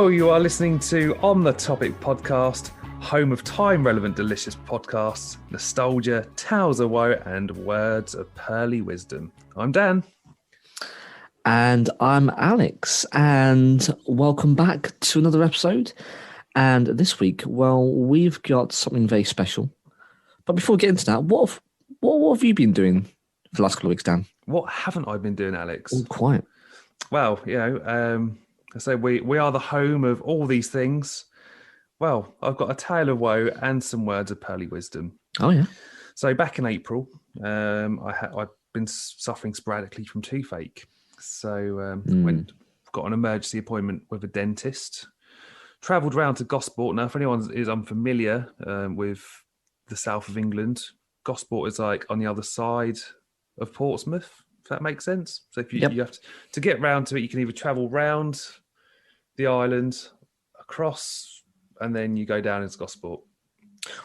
Hello, you are listening to On the Topic podcast, home of time-relevant delicious podcasts, nostalgia, tales of woe, and words of pearly wisdom. I'm Dan. And I'm Alex, and welcome back to another episode. And this week, well, we've got something very special. But before we get into that, what have you been doing for the last couple of weeks, Dan? What haven't I been doing, Alex? All quiet. Well, I say we are the home of all these things. Well, I've got a tale of woe and some words of pearly wisdom. Oh, yeah. So back in April, I'd been suffering sporadically from toothache. So got an emergency appointment with a dentist. Travelled round to Gosport. Now, if anyone is unfamiliar with the south of England, Gosport is like on the other side of Portsmouth, if that makes sense. So if you have to get round to it, you can either travel round the island, across, and then you go down into Gosport.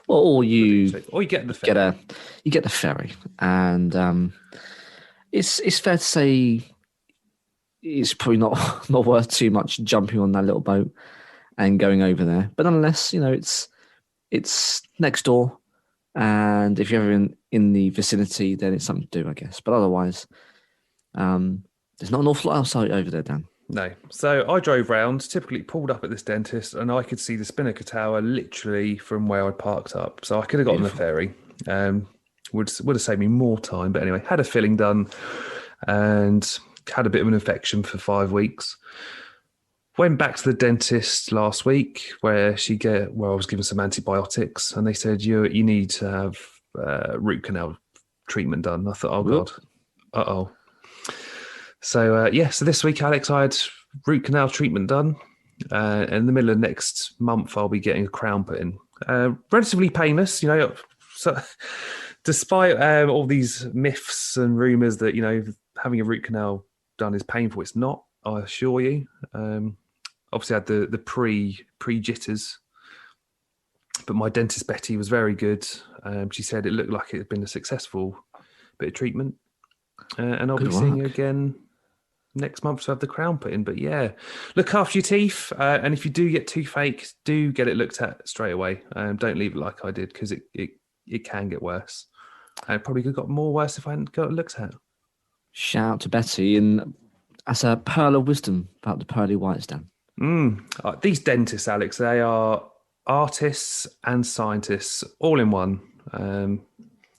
Well, or you get the ferry. You get the ferry, and it's fair to say it's probably not worth too much jumping on that little boat and going over there. But nonetheless, it's next door, and if you're ever in the vicinity, then it's something to do, I guess. But otherwise, there's not an awful lot else over there, Dan. No. So I drove round, typically pulled up at this dentist, and I could see the Spinnaker Tower literally from where I parked up. So I could have gotten the ferry. Would have saved me more time. But anyway, had a filling done and had a bit of an infection for 5 weeks. Went back to the dentist last week where I was given some antibiotics, and they said you need to have root canal treatment done. I thought, oh God, uh-oh. So, so this week, Alex, I had root canal treatment done. In the middle of next month, I'll be getting a crown put in. Relatively painless, So, despite all these myths and rumours that, having a root canal done is painful, it's not, I assure you. Obviously, I had the pre-jitters. But my dentist, Betty, was very good. She said it looked like it had been a successful bit of treatment. And I'll be seeing you again next month to have the crown put in. But yeah, look after your teeth. And if you do get toothache, do get it looked at straight away. Don't leave it like I did, because it can get worse. And it probably could have got more worse if I hadn't got it looked at. Shout out to Betty. And as a pearl of wisdom about the pearly whites, Dan. These dentists, Alex, they are artists and scientists all in one.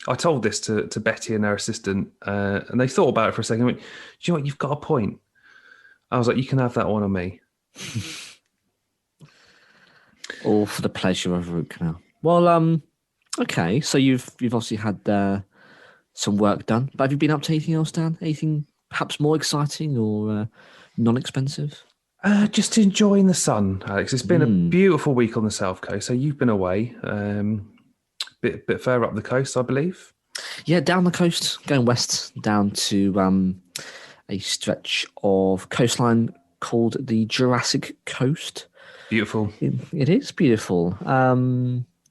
I told this to Betty and her assistant, and they thought about it for a second. I went, do you know what? You've got a point. I was like, you can have that one on me. All for the pleasure of a root canal. Well, okay. So you've obviously had some work done, but have you been up to anything else, Dan? Anything perhaps more exciting or non-expensive? Just enjoying the sun, Alex. It's been a beautiful week on the south coast. So you've been away. Bit further up the coast, I believe. Yeah, down the coast, going west down to a stretch of coastline called the Jurassic Coast. Beautiful. It is beautiful. A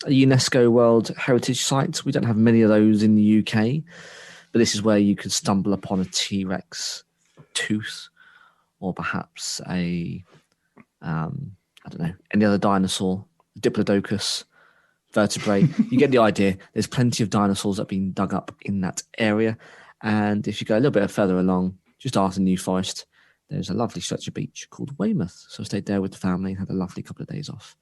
UNESCO World Heritage Site. We don't have many of those in the UK, but this is where you could stumble upon a T-Rex tooth, or perhaps any other dinosaur, Diplodocus vertebrae. You get the idea. There's plenty of dinosaurs that have been dug up in that area. And if you go a little bit further along, just after New Forest, there's a lovely stretch of beach called Weymouth. So I stayed there with the family and had a lovely couple of days off.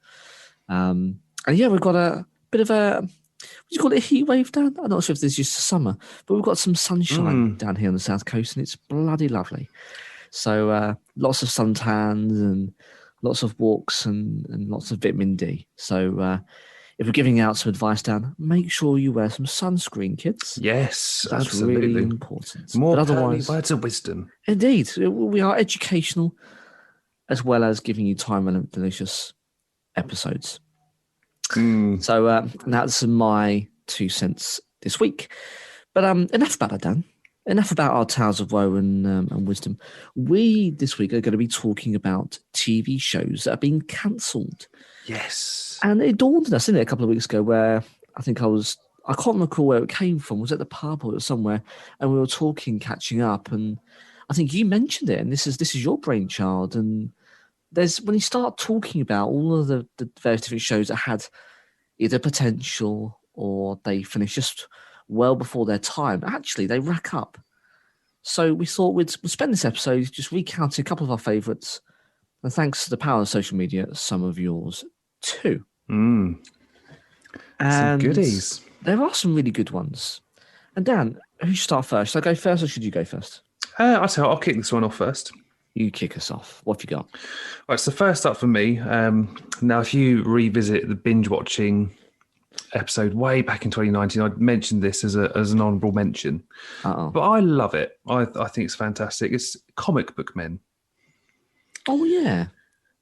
And yeah, we've got a bit of a, what do you call it, a heat wave down? I'm not sure if this is just summer, but we've got some sunshine down here on the south coast, and it's bloody lovely. So lots of suntans and lots of walks and lots of vitamin D. So if we're giving out some advice, Dan, make sure you wear some sunscreen, kids. Yes, that's absolutely really important. More pearly words of wisdom. Indeed. We are educational as well as giving you time-relevant, delicious episodes. So that's my 2 cents this week. But enough about that, Dan. Enough about our tales of woe and wisdom. We, this week, are going to be talking about TV shows that are being cancelled. Yes. And it dawned on us, didn't it, a couple of weeks ago, where I think I can't recall where it came from. Was it the pub or somewhere? And we were talking, catching up, and I think you mentioned it, and this is your brainchild. And there's when you start talking about all of the various different shows that had either potential or they finished just well before their time, actually they rack up. So we thought we'd spend this episode just recounting a couple of our favourites, and thanks to the power of social media, some of yours too. Some And goodies. there are some really good ones. And Dan, who should start first? Should I go first or should you go first? I'll kick this one off first. You kick us off. What have you got? Right, so first up for me, now if you revisit the binge watching episode way back in 2019, I mentioned this as an honourable mention. But I love it. I think it's fantastic. It's Comic Book Men. Oh, yeah.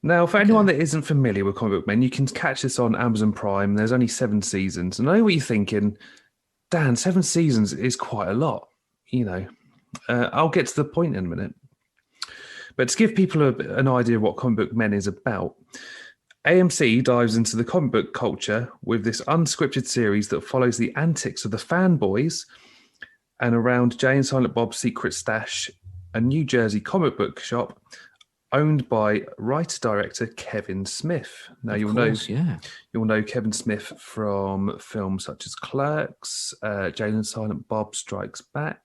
Now, for anyone that isn't familiar with Comic Book Men, you can catch this on Amazon Prime. There's only 7 seasons. And I know what you're thinking, Dan, 7 seasons is quite a lot. I'll get to the point in a minute. But to give people an idea of what Comic Book Men is about, AMC dives into the comic book culture with this unscripted series that follows the antics of the fanboys and around Jay and Silent Bob's secret stash, a New Jersey comic book shop owned by writer-director Kevin Smith. Now, you'll know Kevin Smith from films such as Clerks, Jay and Silent Bob Strikes Back,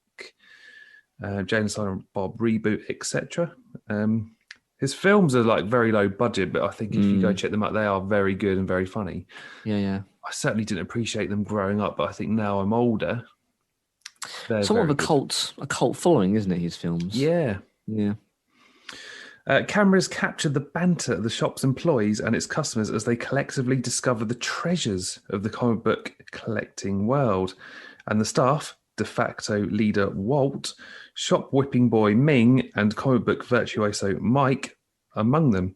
Jay and Silent Bob Reboot, etc. His films are like very low budget, but I think if you go check them out, they are very good and very funny. Yeah. I certainly didn't appreciate them growing up, but I think now I'm older. Somewhat of a cult following, isn't it? His films. Yeah. Cameras captured the banter of the shop's employees and its customers as they collectively discover the treasures of the comic book collecting world. And the staff, de facto leader Walt, shop whipping boy Ming, and comic book virtuoso Mike, among them,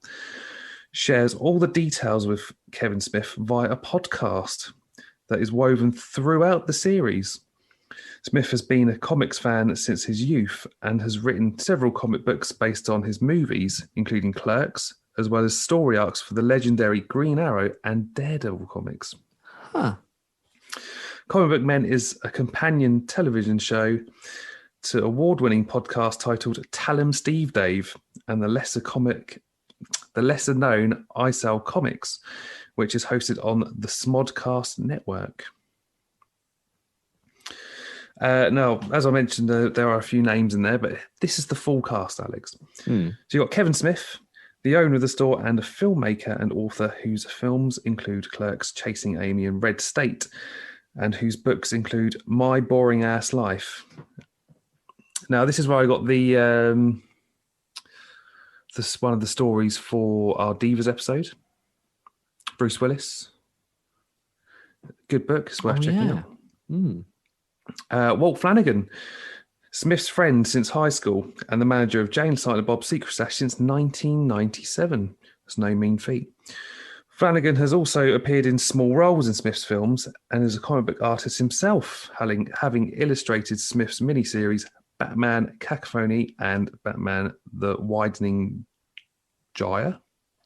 shares all the details with Kevin Smith via a podcast that is woven throughout the series. Smith has been a comics fan since his youth and has written several comic books based on his movies, including Clerks, as well as story arcs for the legendary Green Arrow and Daredevil comics. Comic Book Men is a companion television show to award-winning podcast titled Tell 'em Steve Dave and the lesser-known I Sell Comics, which is hosted on the Smodcast network. Now, as I mentioned, there are a few names in there, but this is the full cast, Alex. So you've got Kevin Smith, the owner of the store and a filmmaker and author whose films include Clerks, Chasing Amy and Red State, and whose books include My Boring Ass Life. Now, this is where I got one of the stories for our Divas episode. Bruce Willis. Good book. It's worth checking out. Walt Flanagan, Smith's friend since high school and the manager of Jay and Silent Bob's Secret Stash since 1997. That's no mean feat. Flanagan has also appeared in small roles in Smith's films and is a comic book artist himself, having illustrated Smith's miniseries Batman Cacophony and Batman The Widening Gyre.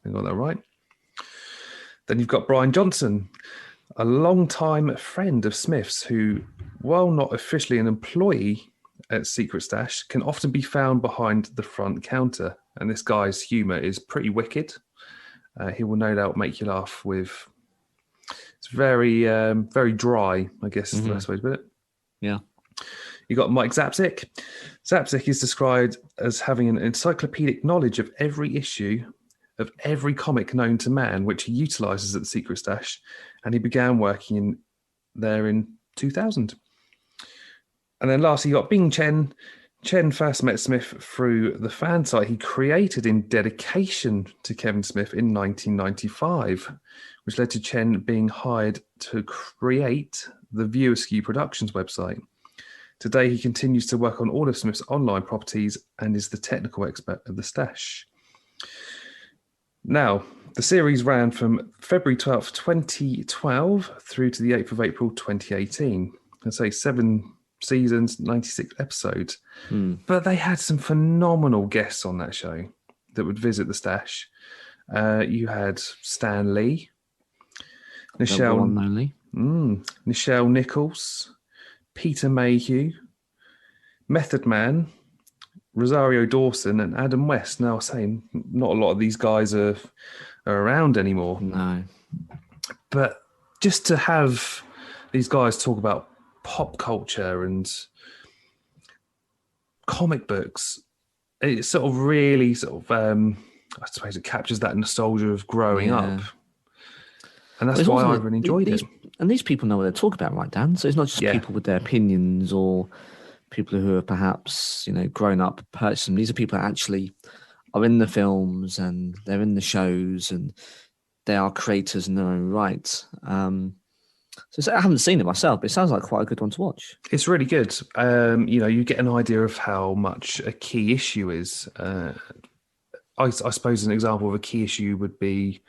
I got that right. Then you've got Brian Johnson, a long-time friend of Smith's who, while not officially an employee at Secret Stash, can often be found behind the front counter. And this guy's humour is pretty wicked. He will no doubt make you laugh with... It's very, very dry, I guess is the best way to put it. Yeah. You got Mike Zapsik. Zapsik is described as having an encyclopedic knowledge of every issue of every comic known to man, which he utilises at the Secret Stash, and he began working there in 2000. And then lastly, you got Bing Chen. Chen first met Smith through the fan site he created in dedication to Kevin Smith in 1995, which led to Chen being hired to create the View Askew Productions website. Today, he continues to work on all of Smith's online properties and is the technical expert of the Stash. Now, the series ran from February 12th, 2012 through to the 8th of April, 2018. I'd say 7 seasons, 96 episodes. But they had some phenomenal guests on that show that would visit the Stash. You had Stan Lee, Nichelle Nichols, Peter Mayhew, Method Man, Rosario Dawson and Adam West. Now, saying not a lot of these guys are around anymore, No. but just to have these guys talk about pop culture and comic books, it sort of really I suppose it captures that nostalgia of growing up. And that's why I really enjoyed it. And these people know what they're talking about, right, Dan? So it's not just people with their opinions or people who have perhaps, grown up, purchased them. These are people that actually are in the films and they're in the shows and they are creators in their own right. So I haven't seen it myself, but it sounds like quite a good one to watch. It's really good. You get an idea of how much a key issue is. I suppose an example of a key issue would be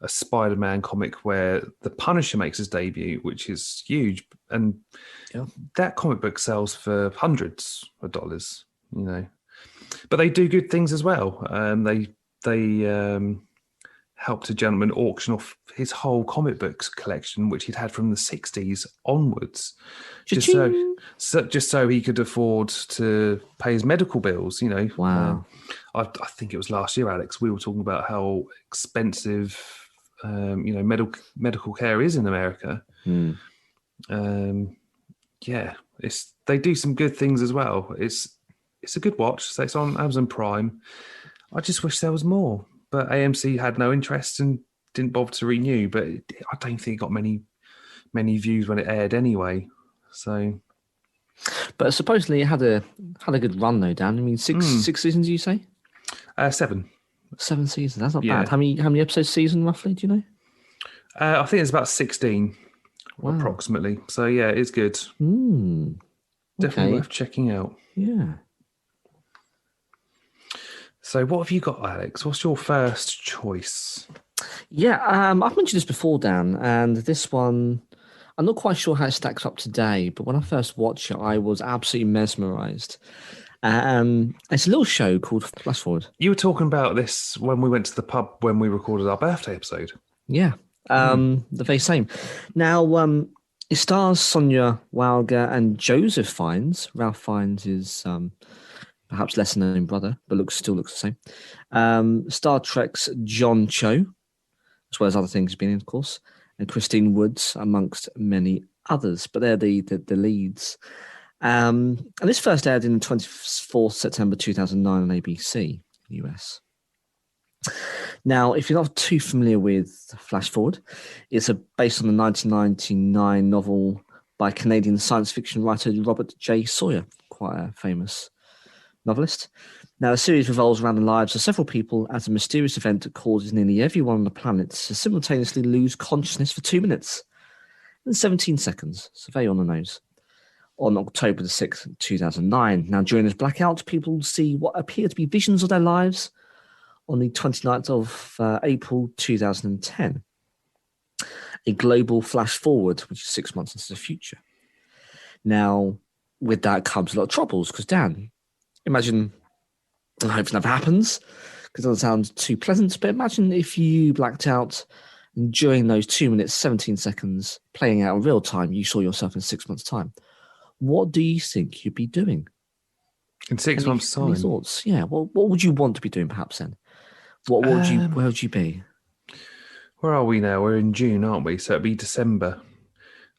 a Spider-Man comic where the Punisher makes his debut, which is huge, and that comic book sells for hundreds of dollars. But they do good things as well. They helped a gentleman auction off his whole comic books collection, which he'd had from the 60s onwards, just so he could afford to pay his medical bills. Wow. I think it was last year, Alex, we were talking about how expensive medical care is in America. They do some good things as well. It's a good watch. So it's on Amazon Prime. I just wish there was more, but AMC had no interest and didn't bother to renew. But I don't think it got many views when it aired anyway. So, but supposedly it had a good run though, Dan. I mean, six seasons, you say? 7. 7 seasons. That's not bad. How many episodes season roughly? Do you know? I think it's about 16, approximately. So yeah, it's good. Definitely worth checking out. Yeah. So what have you got, Alex? What's your first choice? Yeah, I've mentioned this before, Dan, and this one, I'm not quite sure how it stacks up today, but when I first watched it, I was absolutely mesmerised. It's a little show called Flash Forward. You were talking about this when we went to the pub when we recorded our birthday episode. Yeah, the very same. Now, it stars Sonia Walger and Joseph Fiennes. Ralph Fiennes is perhaps lesser known brother, but still looks the same. Star Trek's John Cho, as well as other things he's been in, of course, and Christine Woods, amongst many others. But they're the leads. And this first aired in 24th September 2009 on ABC US. Now, if you're not too familiar with Flash Forward, it's based on the 1999 novel by Canadian science fiction writer Robert J. Sawyer, quite a famous novelist. Now, the series revolves around the lives of several people as a mysterious event that causes nearly everyone on the planet to simultaneously lose consciousness for 2 minutes and 17 seconds. So very on the nose. On October the 6th, 2009. Now, during this blackout, people see what appear to be visions of their lives on the 29th of April 2010. A global flash forward, which is 6 months into the future. Now, with that comes a lot of troubles, because Dan, imagine, I hope it never happens, because it doesn't sound too pleasant, but imagine if you blacked out and during those 2 minutes, 17 seconds, playing out in real time, you saw yourself in 6 months' time. What do you think you'd be doing? In 6 months' time? Any thoughts? Yeah. Well, what would you want to be doing perhaps then? Where would you be? Where are we now? We're in June, aren't we? So it'd be December.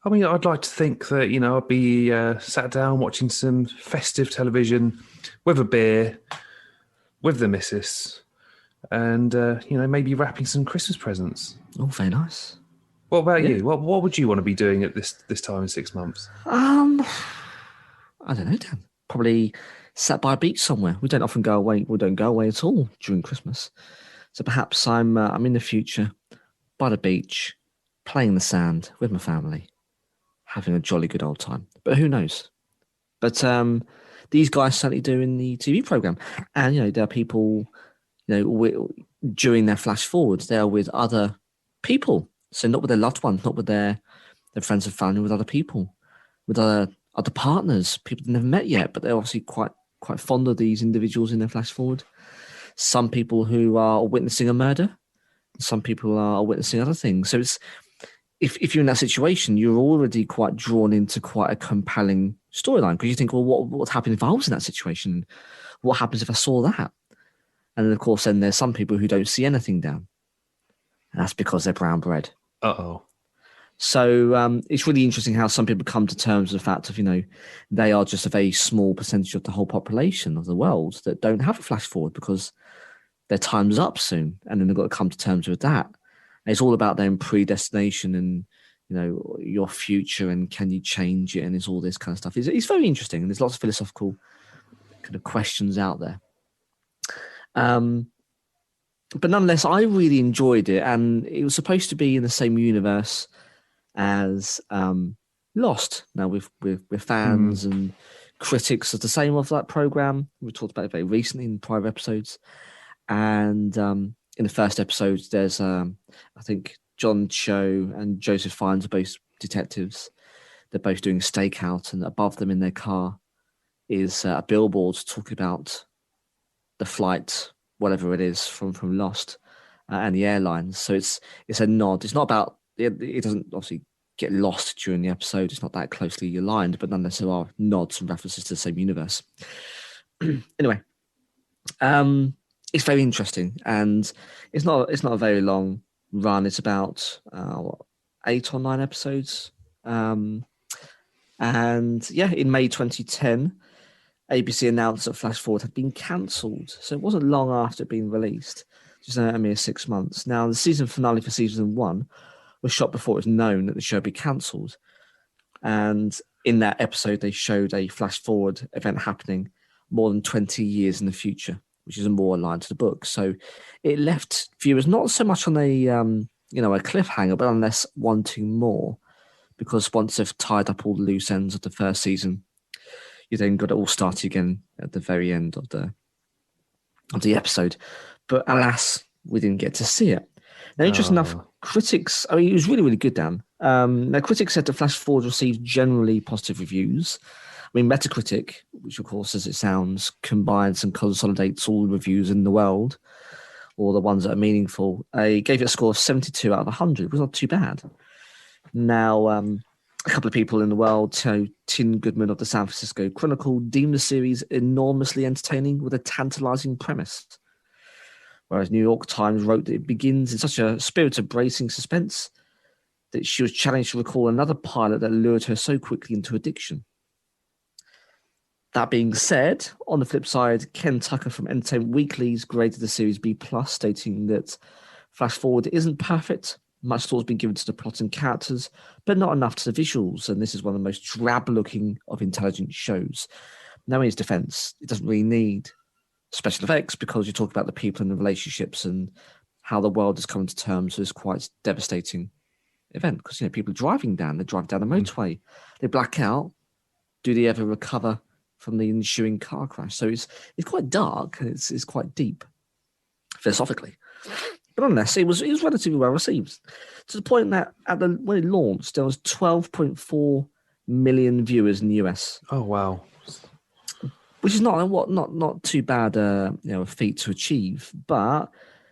I mean, I'd like to think that, I'd be sat down watching some festive television with a beer, with the missus, and, maybe wrapping some Christmas presents. Oh, very nice. What about you? What would you want to be doing at this time in 6 months? I don't know, Dan. Probably sat by a beach somewhere. We don't often go away. We don't go away at all during Christmas. So perhaps I'm in the future, by the beach, playing in the sand with my family, having a jolly good old time. But who knows? But these guys certainly do in the TV program, and there are people, during their flash forwards, they are with other people. So not with their loved ones, not with their friends and family, with other people, with other partners, people they've never met yet, but they're obviously quite fond of these individuals in their flash forward. Some people who are witnessing a murder, some people are witnessing other things. So it's if you're in that situation, you're already quite drawn into quite a compelling storyline, because you think, well, what would happen if I was in that situation? what happens if I saw that? And then, of course, then there's some people who don't see anything, Dan. And that's because they're brown bread. Uh-oh. So it's really interesting how some people come to terms with the fact of, they are just a very small percentage of the whole population of the world that don't have a flash forward because their time's up soon. And then they've got to come to terms with that. And it's all about their predestination and, your future and can you change it? And it's all this kind of stuff. It's very interesting. And there's lots of philosophical kind of questions out there. But nonetheless, I really enjoyed it. And it was supposed to be in the same universe as Lost. Now, with fans and critics of the same of that program. We talked about it very recently in prior episodes. And in the first episode, there's, I think, John Cho and Joseph Fiennes are both detectives. They're both doing a stakeout, and above them in their car is a billboard talking about the flight, whatever it is, from Lost and the airlines. So it's a nod. It's not about it doesn't obviously get lost during the episode. It's not that closely aligned, but nonetheless there are nods and references to the same universe. Anyway, it's very interesting, and it's not a very long run. It's about 8 or 9 episodes. And yeah, in May 2010, ABC announced that Flash Forward had been cancelled. So it wasn't long after it being released, just a mere 6 months. Now, the season finale for season 1 was shot before it was known that the show had been cancelled. And in that episode, they showed a Flash Forward event happening more than 20 years in the future, which is more aligned to the book. So it left viewers not so much on a cliffhanger, but unless wanting more, because once they've tied up all the loose ends of the first season, you then got it all started again at the very end of the episode. But alas, we didn't get to see it. Now, interesting enough, critics, it was really, really good, Dan. Now, critics said that Flash Forward received generally positive reviews. Metacritic, which of course, as it sounds, combines and consolidates all the reviews in the world, or the ones that are meaningful, gave it a score of 72 out of 100. It was not too bad. Now, a couple of people in the world, Tim Goodman of the San Francisco Chronicle, deemed the series enormously entertaining with a tantalizing premise. Whereas New York Times wrote that it begins in such a spirit of bracing suspense that she was challenged to recall another pilot that lured her so quickly into addiction. That being said, on the flip side, Ken Tucker from Entertainment Weekly's graded the series B+, stating that Flash Forward isn't perfect. Much thought has been given to the plot and characters, but not enough to the visuals, and this is one of the most drab-looking of intelligent shows. Now, in his defense, it doesn't really need special effects because you talk about the people and the relationships and how the world is coming to terms with this quite devastating event. Because, people are driving down the motorway, they black out. Do they ever recover from the ensuing car crash? So it's quite dark and it's quite deep philosophically. But nonetheless, it was relatively well received, to the point that when it launched, there was 12.4 million viewers in the US. Oh wow! Which is not too bad a feat to achieve, but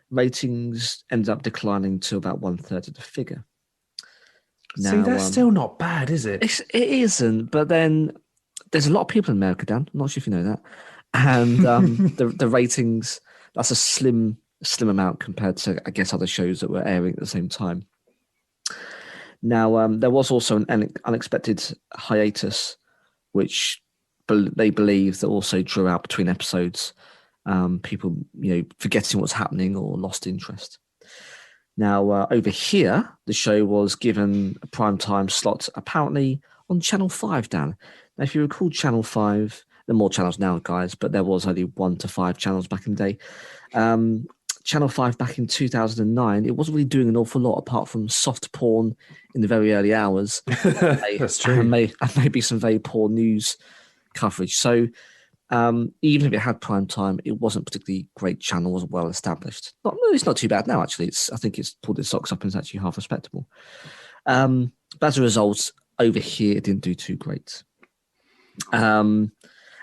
ratings ended up declining to about 1/3 of the figure. Now, see, that's still not bad, is it? It isn't, but then there's a lot of people in America, Dan. I'm not sure if you know that, and the ratings, that's a slim amount compared to, I guess, other shows that were airing at the same time. Now, there was also an unexpected hiatus, which they believe that also drew out between episodes, people, forgetting what's happening or lost interest. Now, over here, the show was given a primetime slot, apparently on Channel 5, Dan. Now, if you recall Channel 5, there are more channels now, guys, but there was only 1 to 5 channels back in the day. Channel 5 back in 2009, it wasn't really doing an awful lot apart from soft porn in the very early hours. That's true. And maybe some very poor news coverage. So even if it had prime time, it wasn't a particularly great channel, wasn't well established. It's not too bad now, actually. I think it's pulled its socks up and is actually half respectable. But as a result, over here, it didn't do too great.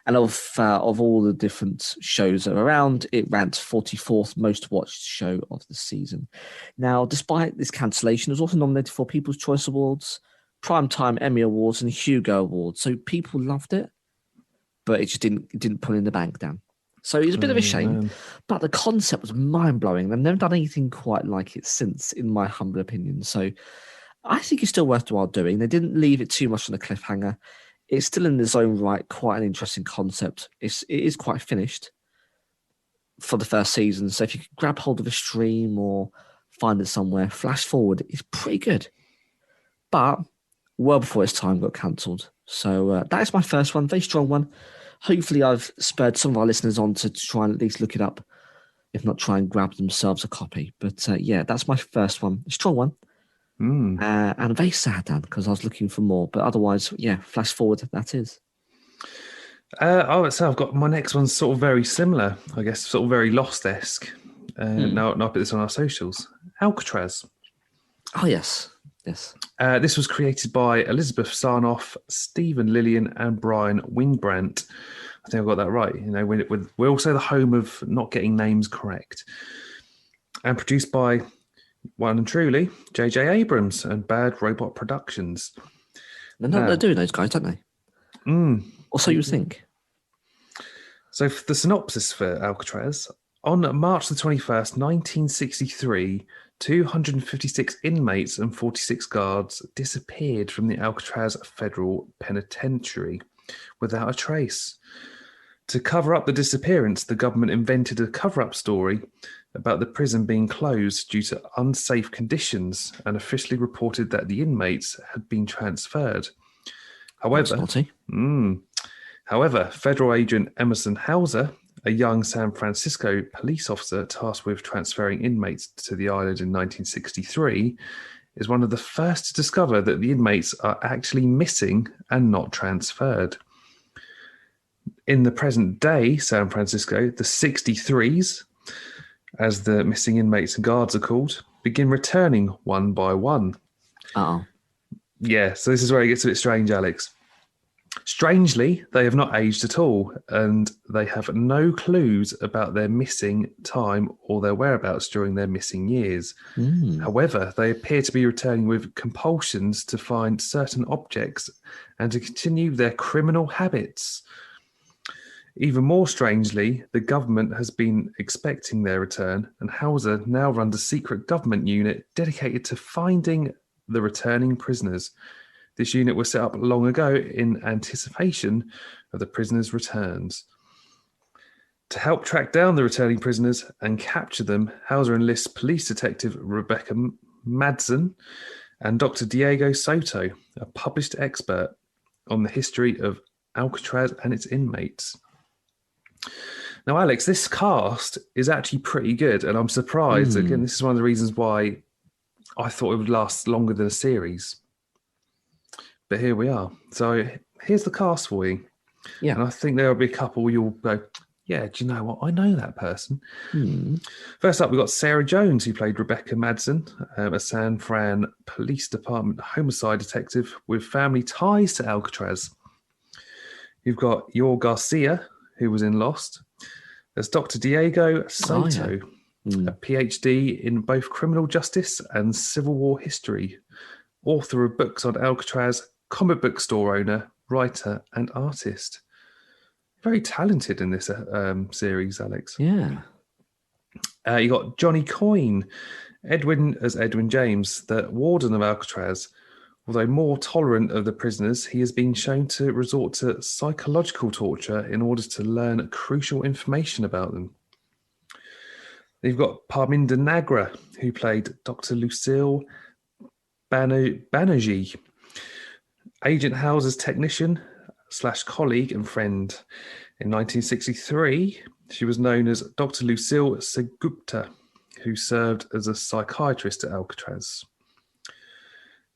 And of all the different shows that are around, it ranked 44th most watched show of the season. Now, despite this cancellation, it was also nominated for People's Choice Awards, Primetime Emmy Awards, and Hugo Awards. So people loved it, but it just didn't put in the bank, Dan. So it's a bit of a shame, man. but the concept was mind-blowing. They've never done anything quite like it since, in my humble opinion. So I think it's still worthwhile doing. They didn't leave it too much on a cliffhanger. It's still in its own right, quite an interesting concept. It is quite finished for the first season. So if you could grab hold of a stream or find it somewhere, flash forward, it's pretty good. But well before its time got cancelled. So that is my first one, very strong one. Hopefully I've spurred some of our listeners on to try and at least look it up, if not try and grab themselves a copy. But yeah, that's my first one, a strong one. And very sad, Dan, because I was looking for more. But otherwise, yeah, flash forward, that is. So I've got my next one's sort of very similar, I guess, sort of very Lost-esque. Now I put this on our socials. Alcatraz. Oh, yes. Yes. This was created by Elizabeth Sarnoff, Stephen Lillian, and Brian Wingbrant. I think I got that right. You know, we're also the home of not getting names correct. And produced by one and truly J.J. Abrams and Bad Robot Productions. They're doing those guys, don't they? Or so you think. So for the synopsis for Alcatraz, on March the 21st, 1963, 256 inmates and 46 guards disappeared from the Alcatraz Federal Penitentiary without a trace. To cover up the disappearance, the government invented a cover-up story about the prison being closed due to unsafe conditions and officially reported that the inmates had been transferred. However, federal agent Emerson Hauser, a young San Francisco police officer tasked with transferring inmates to the island in 1963, is one of the first to discover that the inmates are actually missing and not transferred. In the present day San Francisco, the 63s, as the missing inmates and guards are called, begin returning one by one. Uh-oh. Yeah, so this is where it gets a bit strange, Alex. Strangely, they have not aged at all, and they have no clues about their missing time or their whereabouts during their missing years. However, they appear to be returning with compulsions to find certain objects and to continue their criminal habits. Even more strangely, the government has been expecting their return, and Hauser now runs a secret government unit dedicated to finding the returning prisoners. This unit was set up long ago in anticipation of the prisoners' returns. To help track down the returning prisoners and capture them, Hauser enlists police detective Rebecca Madsen and Dr. Diego Soto, a published expert on the history of Alcatraz and its inmates. Now, Alex, this cast is actually pretty good, and I'm surprised. Again, this is one of the reasons why I thought it would last longer than a series. But here we are. So here's the cast for you. Yeah. And I think there'll be a couple you'll go, yeah, do you know what? I know that person. First up, we've got Sarah Jones, who played Rebecca Madsen, a San Fran Police Department homicide detective with family ties to Alcatraz. You've got Yor Garcia, who was in Lost. There's Dr. Diego Soto, a PhD in both criminal justice and Civil War history, author of books on Alcatraz, comic book store owner, writer, and artist. Very talented in this series, Alex. Yeah. You got Johnny Coyne, Edwin James, the warden of Alcatraz. Although more tolerant of the prisoners, he has been shown to resort to psychological torture in order to learn crucial information about them. You've got Parminder Nagra, who played Dr. Lucille Banerjee, Agent Hauser's technician / colleague and friend. In 1963, she was known as Dr. Lucille Segupta, who served as a psychiatrist at Alcatraz.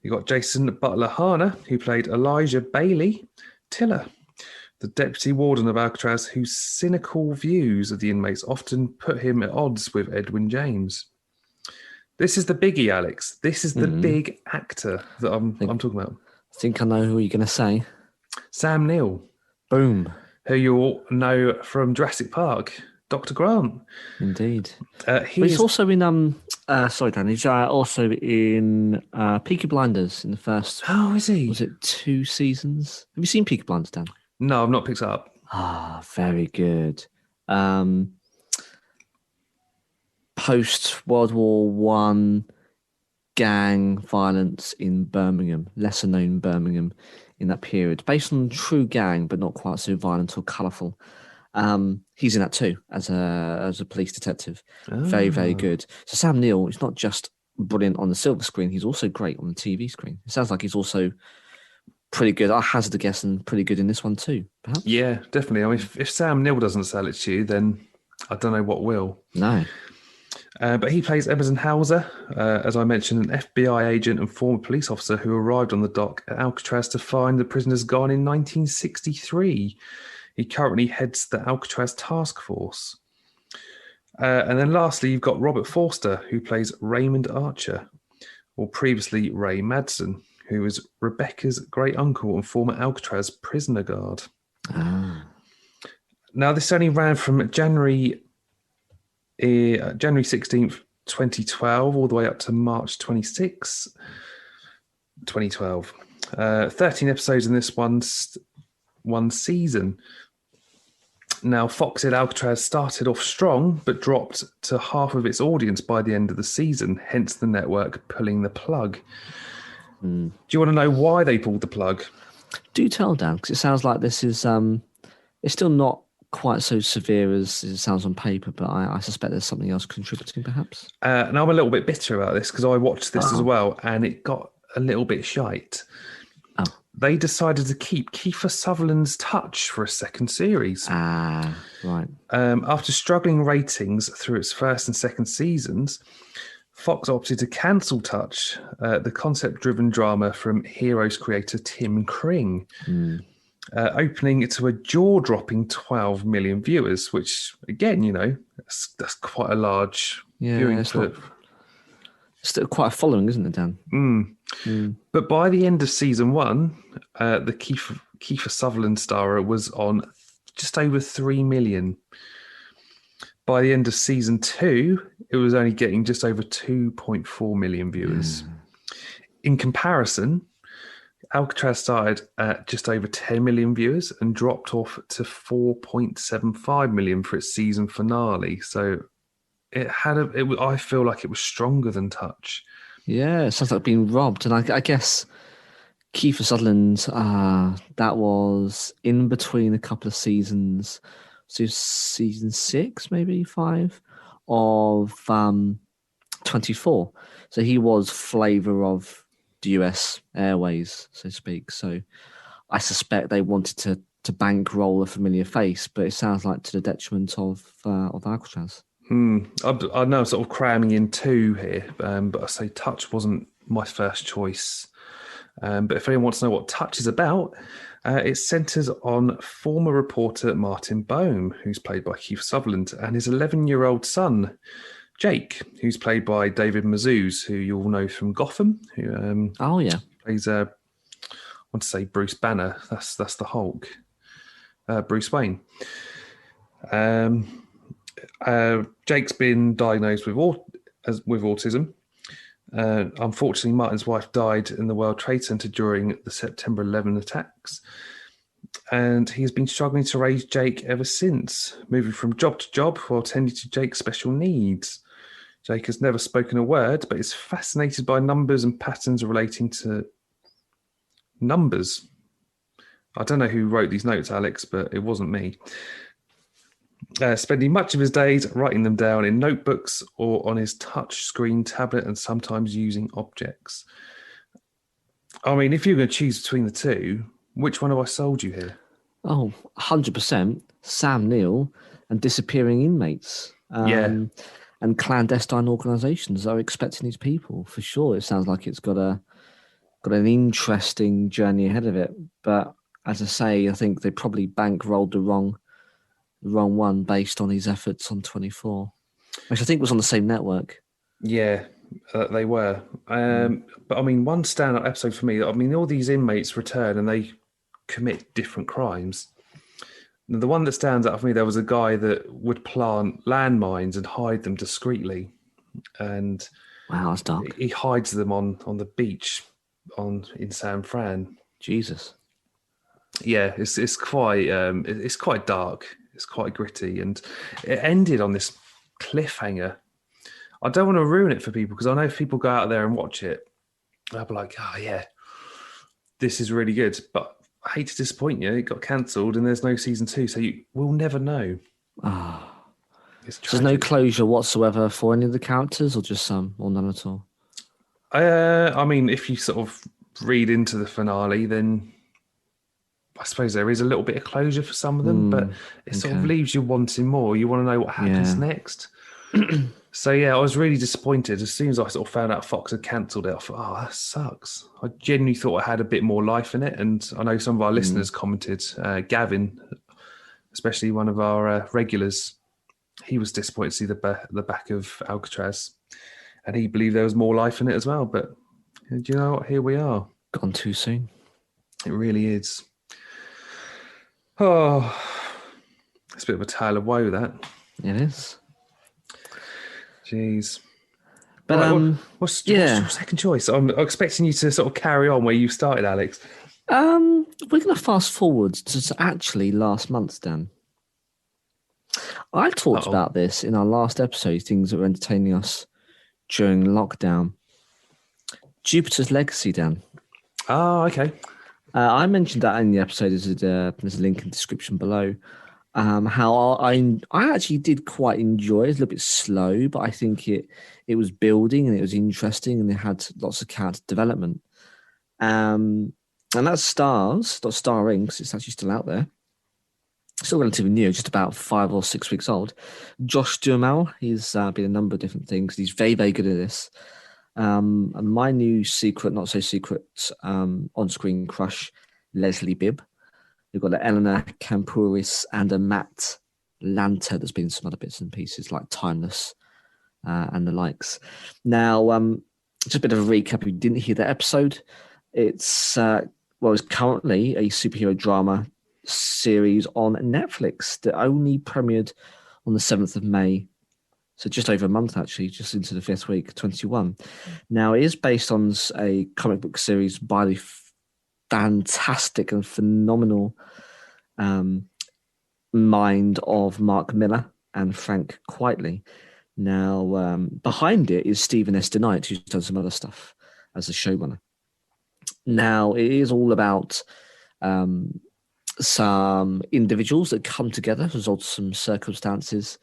You got Jason Butler Harner, who played Elijah Bailey Tiller, the deputy warden of Alcatraz, whose cynical views of the inmates often put him at odds with Edwin James. This is the biggie, Alex. This is the big actor that I'm talking about. I think I know who you're going to say. Sam Neill. Boom. Who you all know from Jurassic Park. Dr. Grant. Indeed. He's also in... sorry, Dan. He's also in Peaky Blinders in the first... Oh, is he? Was it 2 seasons? Have you seen Peaky Blinders, Dan? No, I've not picked it up. Very good. Post World War One gang violence in Birmingham, lesser known Birmingham in that period, based on true gang, but not quite so violent or colourful. He's in that too as a police detective. Very, very good. So Sam Neill is not just brilliant on the silver screen, he's also great on the TV screen. It sounds like he's also pretty good. I hazard a guess and pretty good in this one too, perhaps. Yeah, definitely. I mean, if Sam Neill doesn't sell it to you, then I don't know what will. No. But he plays Emerson Hauser, as I mentioned, an FBI agent and former police officer who arrived on the dock at Alcatraz to find the prisoners gone in 1963. He currently heads the Alcatraz Task Force. And then lastly, you've got Robert Forster, who plays Raymond Archer, or previously Ray Madsen, who was Rebecca's great uncle and former Alcatraz prisoner guard. Now, this only ran from January 16th, 2012, all the way up to March 26th, 2012. 13 episodes in this one season. Now, Fox said Alcatraz started off strong, but dropped to half of its audience by the end of the season, hence the network pulling the plug. Do you want to know why they pulled the plug? Do tell, Dan, because it sounds like this is it's still not quite so severe as it sounds on paper, but I suspect there's something else contributing, perhaps. Now, I'm a little bit bitter about this because I watched this as well, and it got a little bit shite. They decided to keep Kiefer Sutherland's touch for a second series. Right. After struggling ratings through its first and second seasons, Fox opted to cancel Touch, the concept-driven drama from Heroes creator Tim Kring, opening to a jaw-dropping 12 million viewers, which, again, that's quite a large viewing for... It's still quite a following, isn't it, Dan? But by the end of season one, the Kiefer Sutherland star was on just over 3 million. By the end of season two, it was only getting just over 2.4 million viewers. In comparison, Alcatraz started at just over 10 million viewers and dropped off to 4.75 million for its season finale. So I feel like it was stronger than Touch. Yeah, it sounds like being robbed. And I guess Kiefer Sutherland, that was in between a couple of seasons. So season 6, maybe 5 of 24. So he was flavour of the US Airways, so to speak. So I suspect they wanted to bankroll a familiar face, but it sounds like to the detriment of Alcatraz. I know I'm sort of cramming in two here, but I say Touch wasn't my first choice. But if anyone wants to know what Touch is about, it centres on former reporter Martin Bohm, who's played by Keith Sutherland, and his 11-year-old son, Jake, who's played by David Mazouz, who you'll know from Gotham, who plays, I want to say Bruce Banner. That's the Hulk. Bruce Wayne. Jake's been diagnosed with autism. Unfortunately, Martin's wife died in the World Trade Center during the September 11 attacks. And he's been struggling to raise Jake ever since, moving from job to job while tending to Jake's special needs. Jake has never spoken a word, but is fascinated by numbers and patterns relating to numbers. I don't know who wrote these notes, Alex, but it wasn't me. Spending much of his days writing them down in notebooks or on his touch screen tablet and sometimes using objects. I mean, if you're going to choose between the two, which one have I sold you here? Oh, 100%. Sam Neill and disappearing inmates. And clandestine organisations are expecting these people, for sure. It sounds like it's got an interesting journey ahead of it. But as I say, I think they probably bankrolled the wrong one based on his efforts on 24, which I think was on the same network. Yeah, they were. But I mean, one standout episode for me, I mean, all these inmates return and they commit different crimes. The one that stands out for me, there was a guy that would plant landmines and hide them discreetly. And wow, that's dark. He hides them on the beach in San Fran. Jesus. Yeah, it's quite dark. It's quite gritty, and it ended on this cliffhanger. I don't want to ruin it for people because I know if people go out there and watch it, they'll be like, "Oh yeah, this is really good." But I hate to disappoint you. It got cancelled, and there's no season 2, so we'll never know. It's There's no tragic. closure whatsoever for any of the characters, or just some, or none at all. I mean, if you sort of read into the finale, then I suppose there is a little bit of closure for some of them, but it sort of okay. leaves you wanting more. You want to know what happens next. So yeah, I was really disappointed as soon as I sort of found out Fox had cancelled it. I thought, oh, that sucks. I genuinely thought it had a bit more life in it, and I know some of our listeners commented. Gavin, especially one of our regulars, he was disappointed to see the back of Alcatraz, and he believed there was more life in it as well. But do you know what? Here we are. Gone too soon. It really is. Oh, it's a bit of a tale of woe, that. It is. Jeez. But right, what's your second choice? I'm expecting you to sort of carry on where you started, Alex. we're going to fast forward to actually last month, Dan. I talked about this in our last episode, things that were entertaining us during lockdown. Jupiter's Legacy, Dan. Oh, okay. I mentioned that in the episode. There's a link in the description below. How I actually did quite enjoy it. It's a little bit slow, but I think it was building and it was interesting and it had lots of character development. And that's stars, not starring, because it's actually still out there. Still relatively new, just about 5 or 6 weeks old. Josh Duhamel, he's been a number of different things. He's very, very good at this. And my new secret, not so secret, on-screen crush, Leslie Bibb. We've got Eleanor Kampouris and a Matt Lanter. There's been some other bits and pieces like Timeless and the likes. Now, just a bit of a recap if you didn't hear that episode. It's currently a superhero drama series on Netflix that only premiered on the 7th of May. So just over a month, actually, just into the 5th week, 21. Now, it is based on a comic book series by the fantastic and phenomenal mind of Mark Miller and Frank Quitely. Now, behind it is Stephen S. DeKnight, who's done some other stuff as a showrunner. Now, it is all about some individuals that come together as a result of some circumstances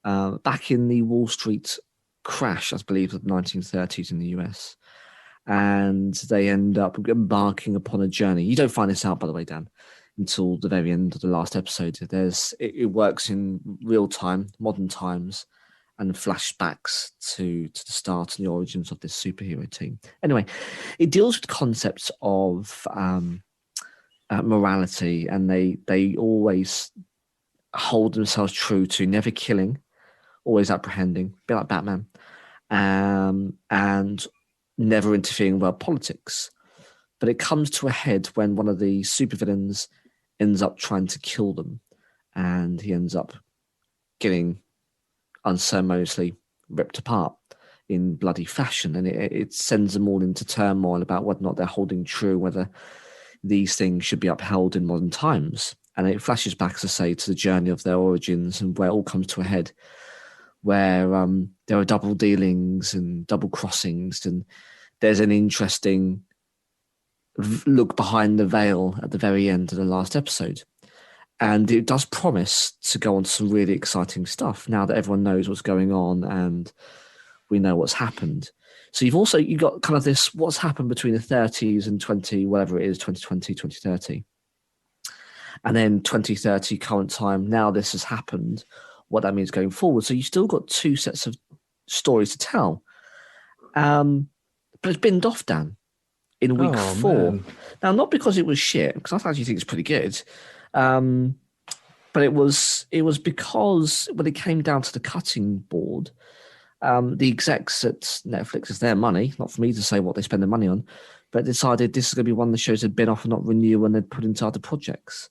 back in the Wall Street crash, I believe, of the 1930s in the US. And they end up embarking upon a journey. You don't find this out, by the way, Dan, until the very end of the last episode. It works in real time, modern times, and flashbacks to the start and the origins of this superhero team. Anyway, it deals with concepts of morality, and they always hold themselves true to never killing, always apprehending, a bit like Batman, and never interfering with politics. But it comes to a head when one of the supervillains ends up trying to kill them, and he ends up getting unceremoniously ripped apart in bloody fashion, and it sends them all into turmoil about whether or not they're holding true, whether these things should be upheld in modern times. And it flashes back, as I say, to the journey of their origins and where it all comes to a head, where there are double dealings and double crossings, and there's an interesting look behind the veil at the very end of the last episode. And it does promise to go on to some really exciting stuff now that everyone knows what's going on and we know what's happened. So you've got kind of this, what's happened between the 30s and 2020, 2030. And then 2030 current time, now this has happened, what that means going forward. So you've still got 2 sets of stories to tell. But it's binned off, Dan, in week 4. Man. Now, not because it was shit, because I actually think it's pretty good. But it was because when it came down to the cutting board, the execs at Netflix, it's their money, not for me to say what they spend their money on, but decided this is going to be one of the shows they'd been off and not renew and they'd put into other projects.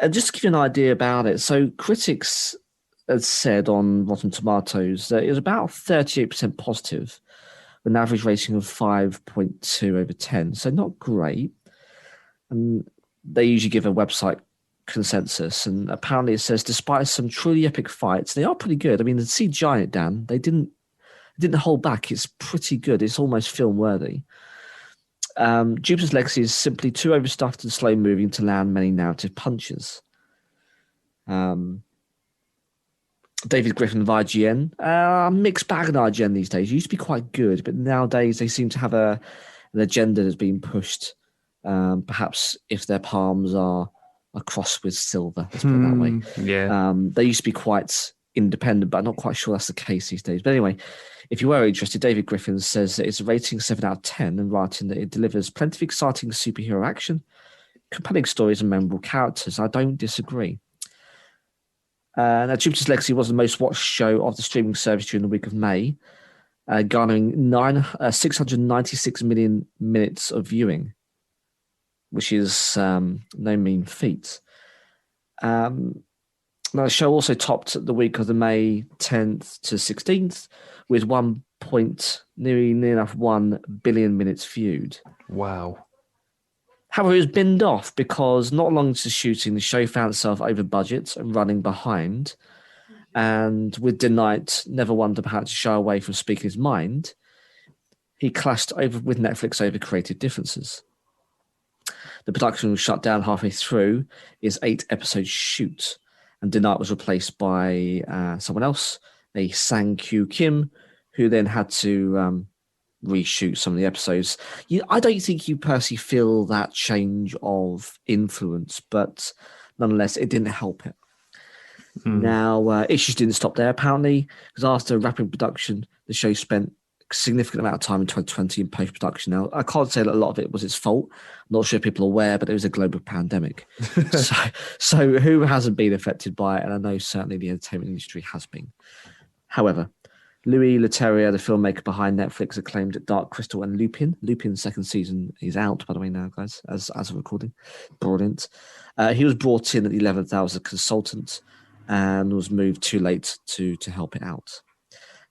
And just to give you an idea about it, so critics had said on Rotten Tomatoes that it was about 38% positive, with an average rating of 5.2 over 10. So not great. And they usually give a website consensus, and apparently it says despite some truly epic fights, they are pretty good. I mean, the CGI in it, Dan, they didn't hold back. It's pretty good. It's almost film worthy. Jupiter's Legacy is simply too overstuffed and slow moving to land many narrative punches. David Griffin of IGN, mixed bag in IGN these days. It used to be quite good, but nowadays they seem to have an agenda that's being pushed. Perhaps if their palms are crossed with silver, let's put it that way. Yeah. They used to be quite independent, but I'm not quite sure that's the case these days. But anyway, if you were interested, David Griffin says that it's a rating 7 out of 10 and writing that it delivers plenty of exciting superhero action, compelling stories and memorable characters. I don't disagree. Now, Jupiter's Legacy was the most watched show of the streaming service during the week of May, garnering 696 million minutes of viewing, which is no mean feat. Now, the show also topped the week of the May 10th to 16th with nearly enough 1 billion minutes viewed. Wow. However, it was binned off because not long into shooting, the show found itself over budget and running behind. And with The Knight, never one to perhaps shy away from speaking his mind, he clashed with Netflix over creative differences. The production was shut down halfway through its 8-episode shoot, and The Knight was replaced by someone else, a Sang-Kyu Kim, who then had to reshoot some of the episodes. I don't think you personally feel that change of influence, but nonetheless, it didn't help it. Now, issues didn't stop there, apparently, because after wrapping production, the show spent a significant amount of time in 2020 in post-production. Now, I can't say that a lot of it was its fault. I'm not sure if people are aware, but it was a global pandemic. so who hasn't been affected by it? And I know certainly the entertainment industry has been. However, Louis Leterrier, the filmmaker behind Netflix acclaimed Dark Crystal and Lupin. Lupin's second season is out, by the way, now, guys, as of recording. Brilliant. He was brought in at the 11th hour as a consultant and was moved too late to help it out.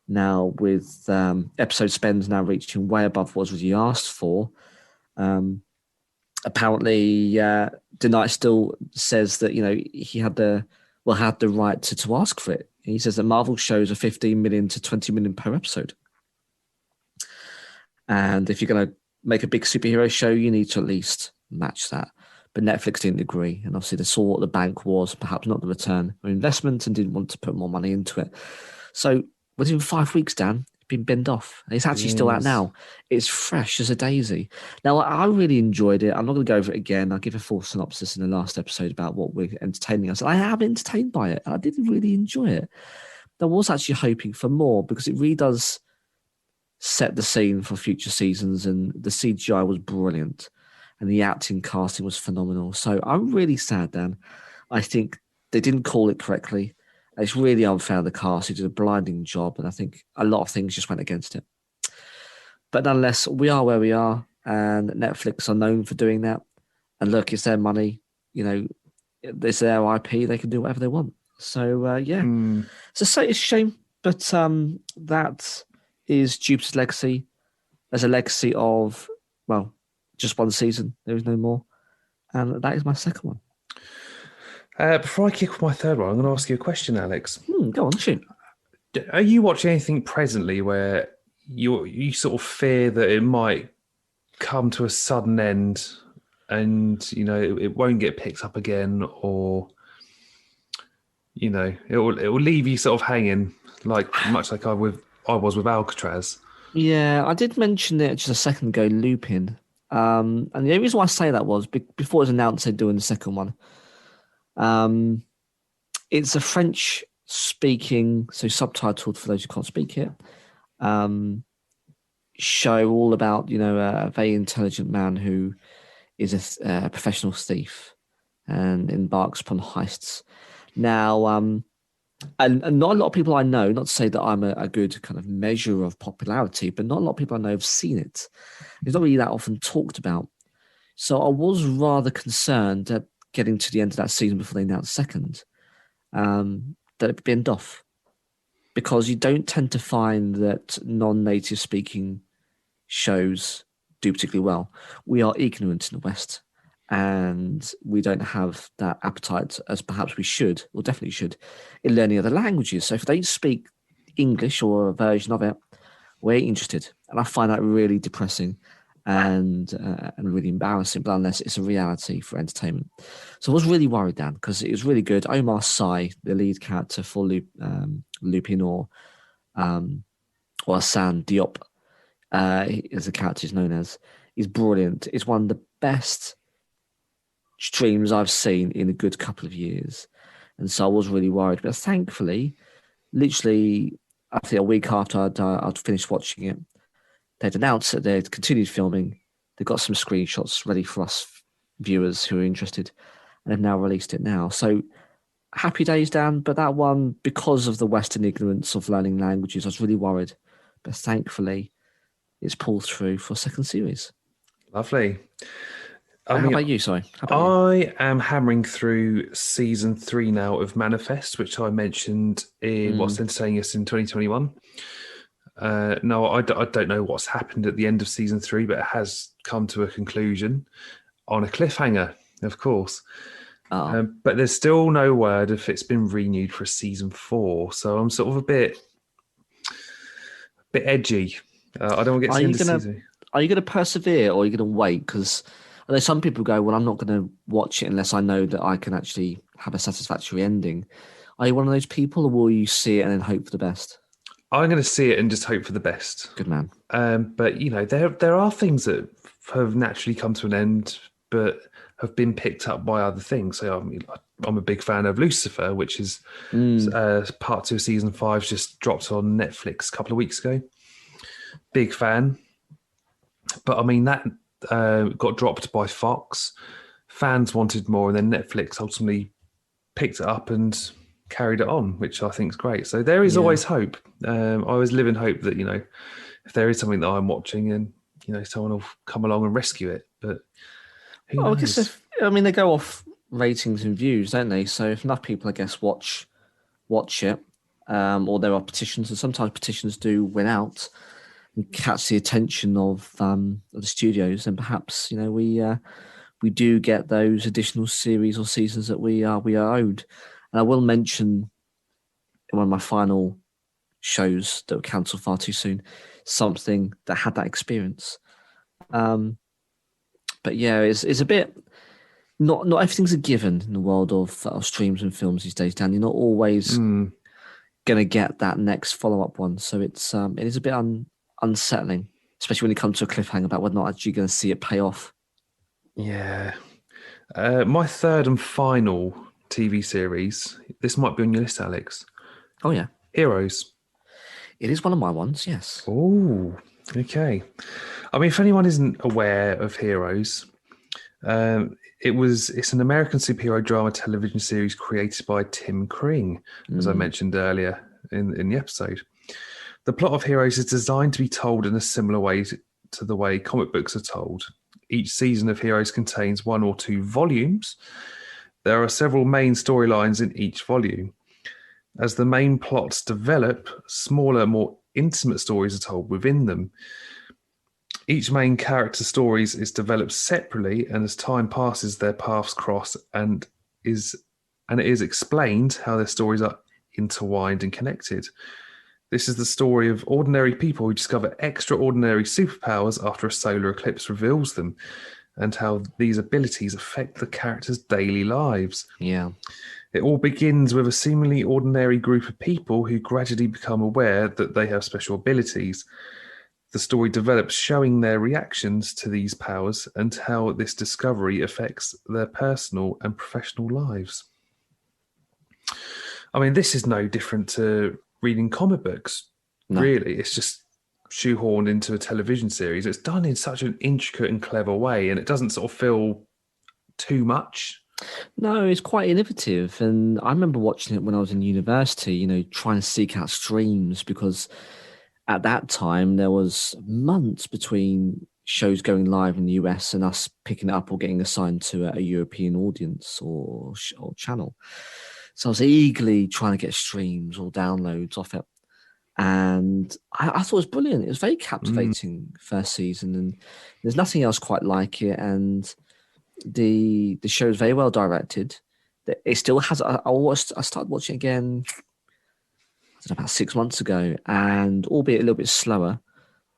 Now, with episode spends now reaching way above what was really asked for, apparently The Knight still says that, he had the right to ask for it. He says that Marvel shows are 15 million to 20 million per episode. And if you're going to make a big superhero show, you need to at least match that. But Netflix didn't agree. And obviously they saw what the bank was, perhaps not the return on investment, and didn't want to put more money into it. So within 5 weeks, Dan, it's been binned off. And it's actually still out now. It's fresh as a daisy. Now, I really enjoyed it. I'm not going to go over it again. I'll give a full synopsis in the last episode about what we're entertaining us. I am entertained by it. I did really enjoy it. I was actually hoping for more because it really does set the scene for future seasons, and the CGI was brilliant and the acting casting was phenomenal. So I'm really sad, Dan. I think they didn't call it correctly. It's really unfair, the cast. Who did a blinding job, and I think a lot of things just went against it. But nonetheless, we are where we are, and Netflix are known for doing that. And look, it's their money. It's their IP. They can do whatever they want. So, it's a shame, but that is Jupiter's Legacy. There's a legacy of, just one season. There is no more. And that is my second one. Before I kick off my third one, I'm going to ask you a question, Alex. Go on, shoot. Are you watching anything presently where you sort of fear that it might come to a sudden end and, it won't get picked up again, or... it will leave you sort of hanging, much like I was with Alcatraz. Yeah, I did mention it just a second ago, Lupin. And the only reason why I say that was before it was announced they're doing the second one. It's a French-speaking, so subtitled for those who can't speak it, show all about, a very intelligent man who is a professional thief and embarks upon heists. Now, and not a lot of people I know, not to say that I'm a good kind of measure of popularity, but not a lot of people I know have seen it. It's not really that often talked about. So I was rather concerned at getting to the end of that season before they announced second, that it binned off. Because you don't tend to find that non-native speaking shows do particularly well. We are ignorant in the West. and we don't have that appetite as perhaps we should, or definitely should, in learning other languages. So if they speak English or a version of it, we're interested, and I find that really depressing and really embarrassing. But unless it's a reality for entertainment, so I was really worried, Dan, because it was really good. Omar Sy, the lead character for Lupin or Hassan Diop, as the character is known as, is brilliant. It's one of the best streams I've seen in a good couple of years, and so I was really worried. But thankfully, literally, I think a week after I'd finished watching it, they'd announced that they'd continued filming. They've got some screenshots ready for us viewers who are interested, and have now released it now. So happy days, Dan. But that one, because of the Western ignorance of learning languages, I was really worried. But thankfully, it's pulled through for a second series. Lovely. How about you? Sorry. How about you? I am hammering through season 3 now of Manifest, which I mentioned in What's Entertaining Us in 2021. No, I don't know what's happened at the end of season 3, but it has come to a conclusion on a cliffhanger, of course. But there's still no word if it's been renewed for season 4. So I'm sort of a bit edgy. I don't want to get to the end of season. Are you going to persevere, or are you going to wait? Because I know some people go, well, I'm not going to watch it unless I know that I can actually have a satisfactory ending. Are you one of those people, or will you see it and then hope for the best? I'm going to see it and just hope for the best. Good man. But, you know, there are things that have naturally come to an end, but have been picked up by other things. So, I mean, I'm a big fan of Lucifer, which is part 2 of season 5 just dropped on Netflix a couple of weeks ago. Big fan. But, I mean, that got dropped by Fox. Fans wanted more, and then Netflix ultimately picked it up and carried it on, which I think is great. So there is always hope. I always live in hope that, you know, if there is something that I'm watching, and, you know, someone will come along and rescue it. But who knows? I guess they go off ratings and views, don't they? So if enough people, I guess, watch it, or there are petitions, and sometimes petitions do win out and catch the attention of the studios, and perhaps, you know, we do get those additional series or seasons that we are owed. And I will mention in one of my final shows that were cancelled far too soon, something that had that experience. But yeah, it's a bit, not everything's a given in the world of streams and films these days, Dan. You're not always going to get that next follow-up one. So it is a bit unsettling, especially when it comes to a cliffhanger about whether or not actually going to see it pay off. Yeah. My third and final TV series, this might be on your list, Alex. Oh, yeah. Heroes. It is one of my ones, yes. Oh, okay. I mean, if anyone isn't aware of Heroes, it's an American superhero drama television series created by Tim Kring, as I mentioned earlier in the episode. The plot of Heroes is designed to be told in a similar way to the way comic books are told. Each season of Heroes contains 1 or 2 volumes. There are several main storylines in each volume. As the main plots develop, smaller, more intimate stories are told within them. Each main character's stories is developed separately, and as time passes, their paths cross, and it is explained how their stories are intertwined and connected. This is the story of ordinary people who discover extraordinary superpowers after a solar eclipse reveals them, and how these abilities affect the characters' daily lives. Yeah. It all begins with a seemingly ordinary group of people who gradually become aware that they have special abilities. The story develops showing their reactions to these powers and how this discovery affects their personal and professional lives. I mean, this is no different to reading comic books, really. It's just shoehorned into a television series. It's done in such an intricate and clever way, and it doesn't sort of feel too much. No, it's quite innovative. And I remember watching it when I was in university, you know, trying to seek out streams, because at that time there was months between shows going live in the US and us picking it up or getting assigned to a European audience or channel. So I was eagerly trying to get streams or downloads off it. And I thought it was brilliant. It was very captivating first season, and there's nothing else quite like it. And The show is very well directed. It still has. I started watching it again, I don't know, about 6 months ago, and albeit a little bit slower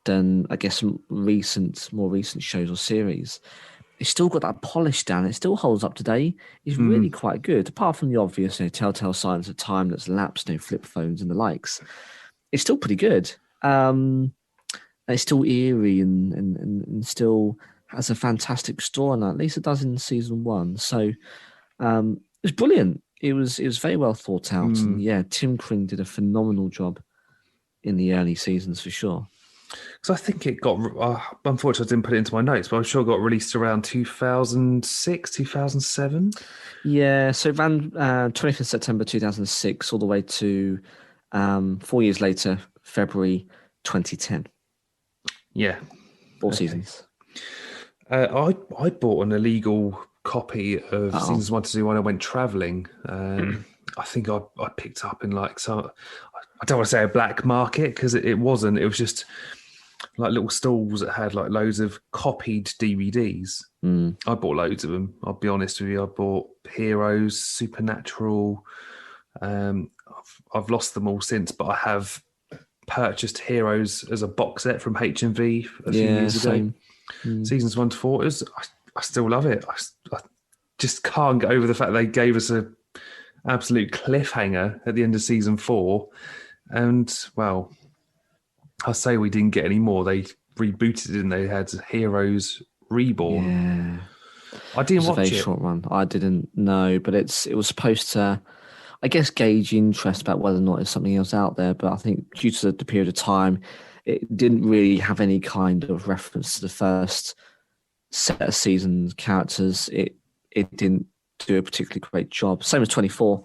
than I guess more recent shows or series. It's still got that polish down. It still holds up today. It's really quite good, apart from the obvious telltale signs of time that's lapsed, flip phones and the likes. It's still pretty good. It's still eerie and still has a fantastic story, at least it does in season 1. So it was brilliant. It was very well thought out, and yeah, Tim Kring did a phenomenal job in the early seasons for sure. Because I think it got, unfortunately, I didn't put it into my notes, but I'm sure it got released around 2006, 2007. Yeah, so it ran 25th September 2006 all the way to 4 years later, February 2010. Yeah. 4 seasons. I bought an illegal copy of seasons 1 to 2 when I went travelling. I think I picked up in like some, I don't want to say a black market because it wasn't. It was just like little stalls that had like loads of copied DVDs. I bought loads of them. I'll be honest with you. I bought Heroes, Supernatural. I've lost them all since, but I have purchased Heroes as a box set from HMV a few years ago. Seasons 1 to 4. I still love it. I just can't get over the fact they gave us a absolute cliffhanger at the end of season 4. And, well, I say we didn't get any more. They rebooted it and they had Heroes Reborn. Yeah. I didn't watch it. It was a very short run. I didn't know, but it was supposed to, I guess, gauge interest about whether or not there's something else out there. But I think due to the period of time, it didn't really have any kind of reference to the first set of season characters. It didn't do a particularly great job. Same as 24.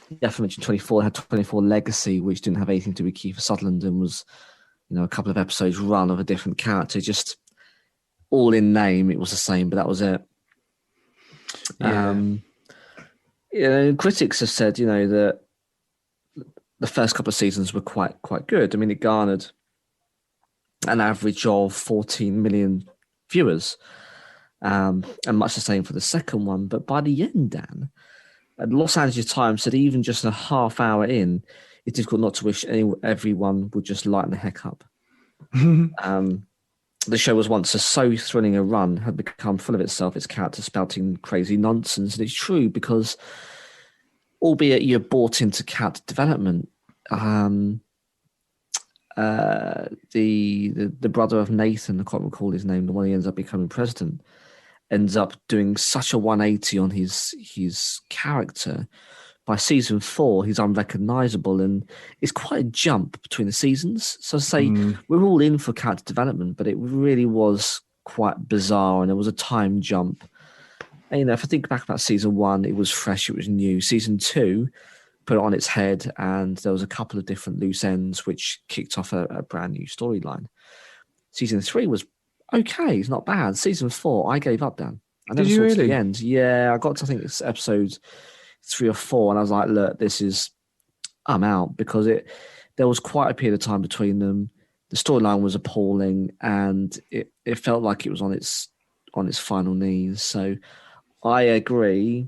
Yeah, I mentioned 24 had 24 Legacy, which didn't have anything to do with Kiefer Sutherland and was, a couple of episodes run of a different character. Just all in name, it was the same, but that was it. Yeah. Critics have said, that the first couple of seasons were quite good. I mean, it garnered an average of 14 million viewers, and much the same for the second one. But by the end, Dan, the Los Angeles Times said even just a half hour in, it's difficult not to wish everyone would just lighten the heck up. The show was once so thrilling a run, had become full of itself, its characters spouting crazy nonsense. And it's true because, albeit you're bought into character development, the brother of Nathan, I can't recall his name, the one who ends up becoming president, ends up doing such a 180 on his character. By season 4, he's unrecognizable, and it's quite a jump between the seasons. So I say we're all in for character development, but it really was quite bizarre, and there was a time jump. And, if I think back about season 1, it was fresh, it was new. Season 2 put it on its head, and there was a couple of different loose ends which kicked off a brand new storyline. Season 3 was okay, it's not bad. Season 4, I gave up, Dan. I never saw it to the end. Yeah, I got to, I think it's episode 3 or 4, and I was like, look, I'm out, because there was quite a period of time between them. The storyline was appalling, and it felt like it was on its final knees. So I agree,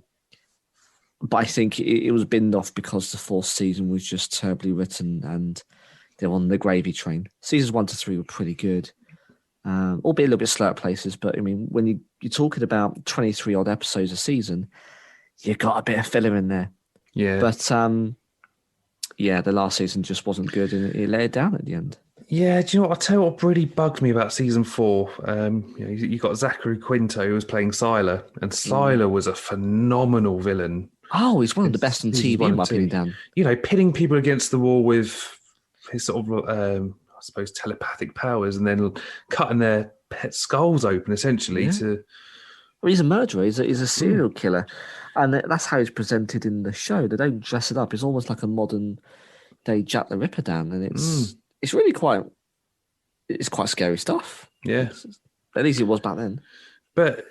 but I think it was binned off because the 4th season was just terribly written, and they're on the gravy train. Seasons 1 to 3 were pretty good, albeit a little bit slow at places. But I mean, when you're talking about 23 odd episodes a season, you got a bit of filler in there. Yeah. But the last season just wasn't good, and it let it down at the end. Yeah, do you know what? I'll tell you what really bugged me about season 4. You got Zachary Quinto, who was playing Sylar, and Sylar was a phenomenal villain. Oh, he's one of the best on TV, in my opinion, Dan. Pitting people against the wall with his sort of, I suppose, telepathic powers, and then cutting their pet skulls open, essentially. Well, he's a murderer. He's a serial killer. And that's how he's presented in the show. They don't dress it up. It's almost like a modern day Jack the Ripper, Dan. And it's really quite scary stuff. Yeah. At least it was back then. But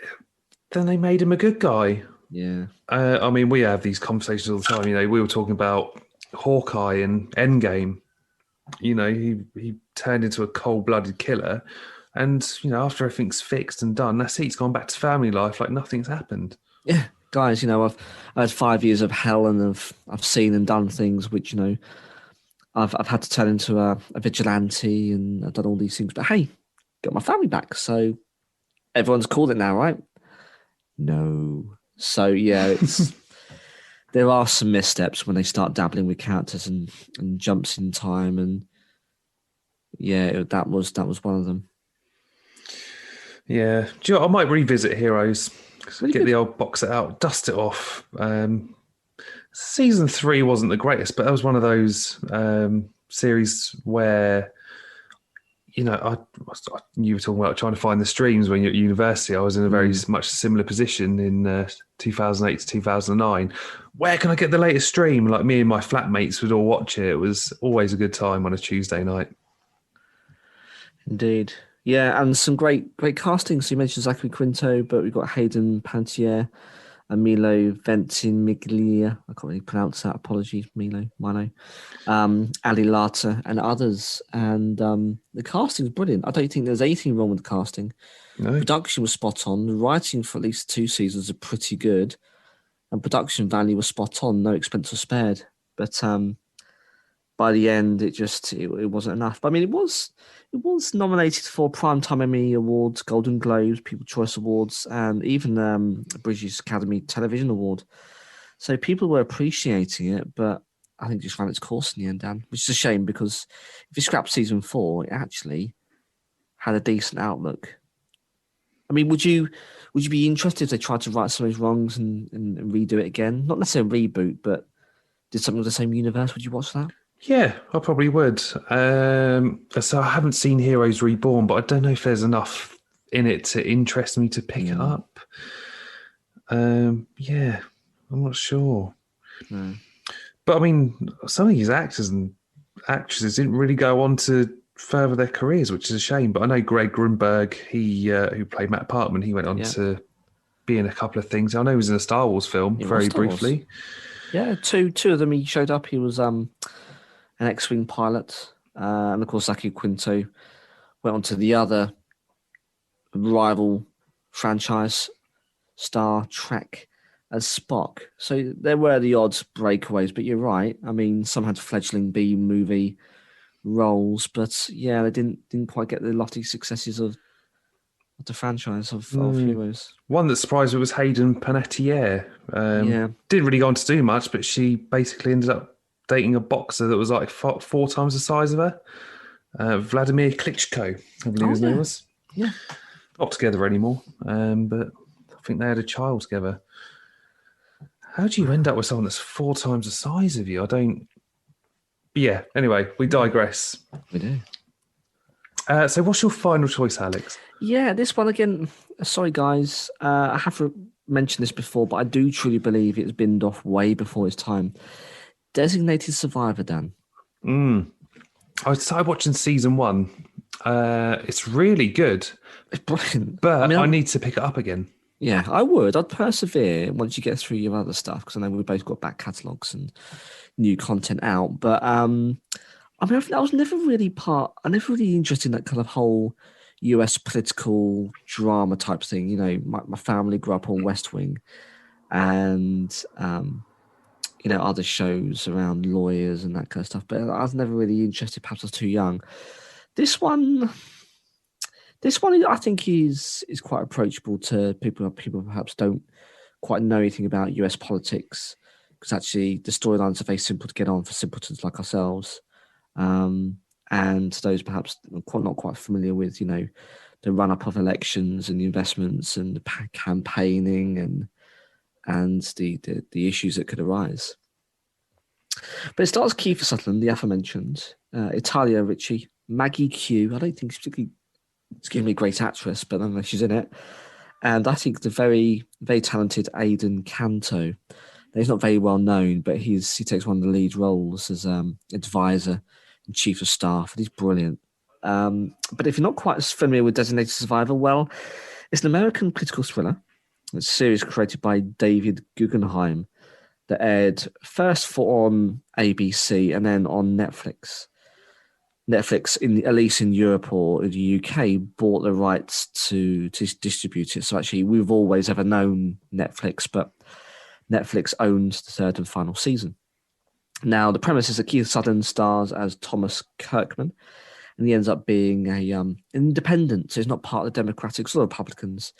then they made him a good guy. Yeah. I mean, we have these conversations all the time. We were talking about Hawkeye and Endgame. He turned into a cold-blooded killer. And, after everything's fixed and done, that's it. He's gone back to family life like nothing's happened. Yeah, guys, I've had 5 years of hell, and I've seen and done things which I've had to turn into a vigilante, and I've done all these things. But hey, got my family back, so everyone's called it now, right? No. So yeah, it's there are some missteps when they start dabbling with characters and jumps in time, and yeah, that was one of them. Yeah. Do you know what? I might revisit Heroes. Really Get good. the old box set out, dust it off. Season 3 wasn't the greatest, but that was one of those series where, you were talking about trying to find the streams when you're at university. I was in a very much similar position in 2008 to 2009. Where can I get the latest stream? Like, me and my flatmates would all watch it. It was always a good time on a Tuesday night. Indeed. Yeah, and some great casting. So you mentioned Zachary Quinto, but we've got Hayden Panettiere and Milo Ventimiglia. I can't really pronounce that. Apologies, Milo. Ali Lata and others. And the casting is brilliant. I don't think there's anything wrong with the casting. No. Production was spot on. The writing for at least 2 seasons are pretty good. And production value was spot on. No expense was spared. But by the end, it wasn't enough. But I mean, it was nominated for Primetime Emmy Awards, Golden Globes, People's Choice Awards, and even the British Academy Television Award. So people were appreciating it, but I think it just ran its course in the end, Dan, which is a shame, because if you scrap season 4, it actually had a decent outlook. I mean, would you be interested if they tried to right some of those wrongs and redo it again? Not necessarily a reboot, but did something with the same universe? Would you watch that? Yeah, I probably would. So I haven't seen Heroes Reborn, but I don't know if there's enough in it to interest me to pick it up. Yeah, I'm not sure. No. But I mean, some of these actors and actresses didn't really go on to further their careers, which is a shame. But I know Greg Grunberg, who played Matt Parkman, he went on to be in a couple of things. I know he was in a Star Wars film very briefly. Yeah, two of them he showed up. He was an X-Wing pilot. And of course, Zachary Quinto went on to the other rival franchise, Star Trek, as Spock. So there were the odd breakaways, but you're right. I mean, some had fledgling B-movie roles, but yeah, they didn't quite get the lofty successes of the franchise of Heroes. One that surprised me was Hayden Panettiere. Didn't really go on to do much, but she basically ended up dating a boxer that was like 4 times the size of her. Vladimir Klitschko, I believe his name was. Yeah. Not together anymore, but I think they had a child together. How do you end up with someone that's 4 times the size of you? I don't... Yeah, anyway, we digress. We do. So what's your final choice, Alex? Yeah, this one again. Sorry, guys. I have mentioned this before, but I do truly believe it's binned off way before its time. Designated Survivor, Dan. I started watching season 1. It's really good. It's brilliant. But I need to pick it up again. Yeah, I would. I'd persevere once you get through your other stuff, because I know we've both got back catalogues and new content out. But I mean, I was never really interested in that kind of whole US political drama type thing. You know, my family grew up on West Wing, and other shows around lawyers and that kind of stuff. But I was never really interested. Perhaps I was too young. This one, I think is quite approachable to people. People perhaps don't quite know anything about US politics, because actually the storylines are very simple to get on for simpletons like ourselves. And those perhaps not quite familiar with, the run-up of elections and the investments and the campaigning and the issues that could arise. But it stars Kiefer Sutherland, the aforementioned, Italia Ricci, Maggie Q. I don't think she's particularly, excuse me, a great actress, but nonetheless she's in it. And I think the very, very talented Aidan Canto. He's not very well known, but he takes one of the lead roles as advisor and chief of staff, and he's brilliant. But if you're not quite as familiar with Designated Survivor, well, it's an American political thriller. It's a series created by David Guggenheim that aired first on ABC and then on Netflix. Netflix, at least in Europe or in the UK, bought the rights to distribute it. So actually, we've always ever known Netflix, but Netflix owns the third and final season. Now, the premise is that Keith Sutherland stars as Thomas Kirkman, and he ends up being an independent, so he's not part of the Democrats or Republicans.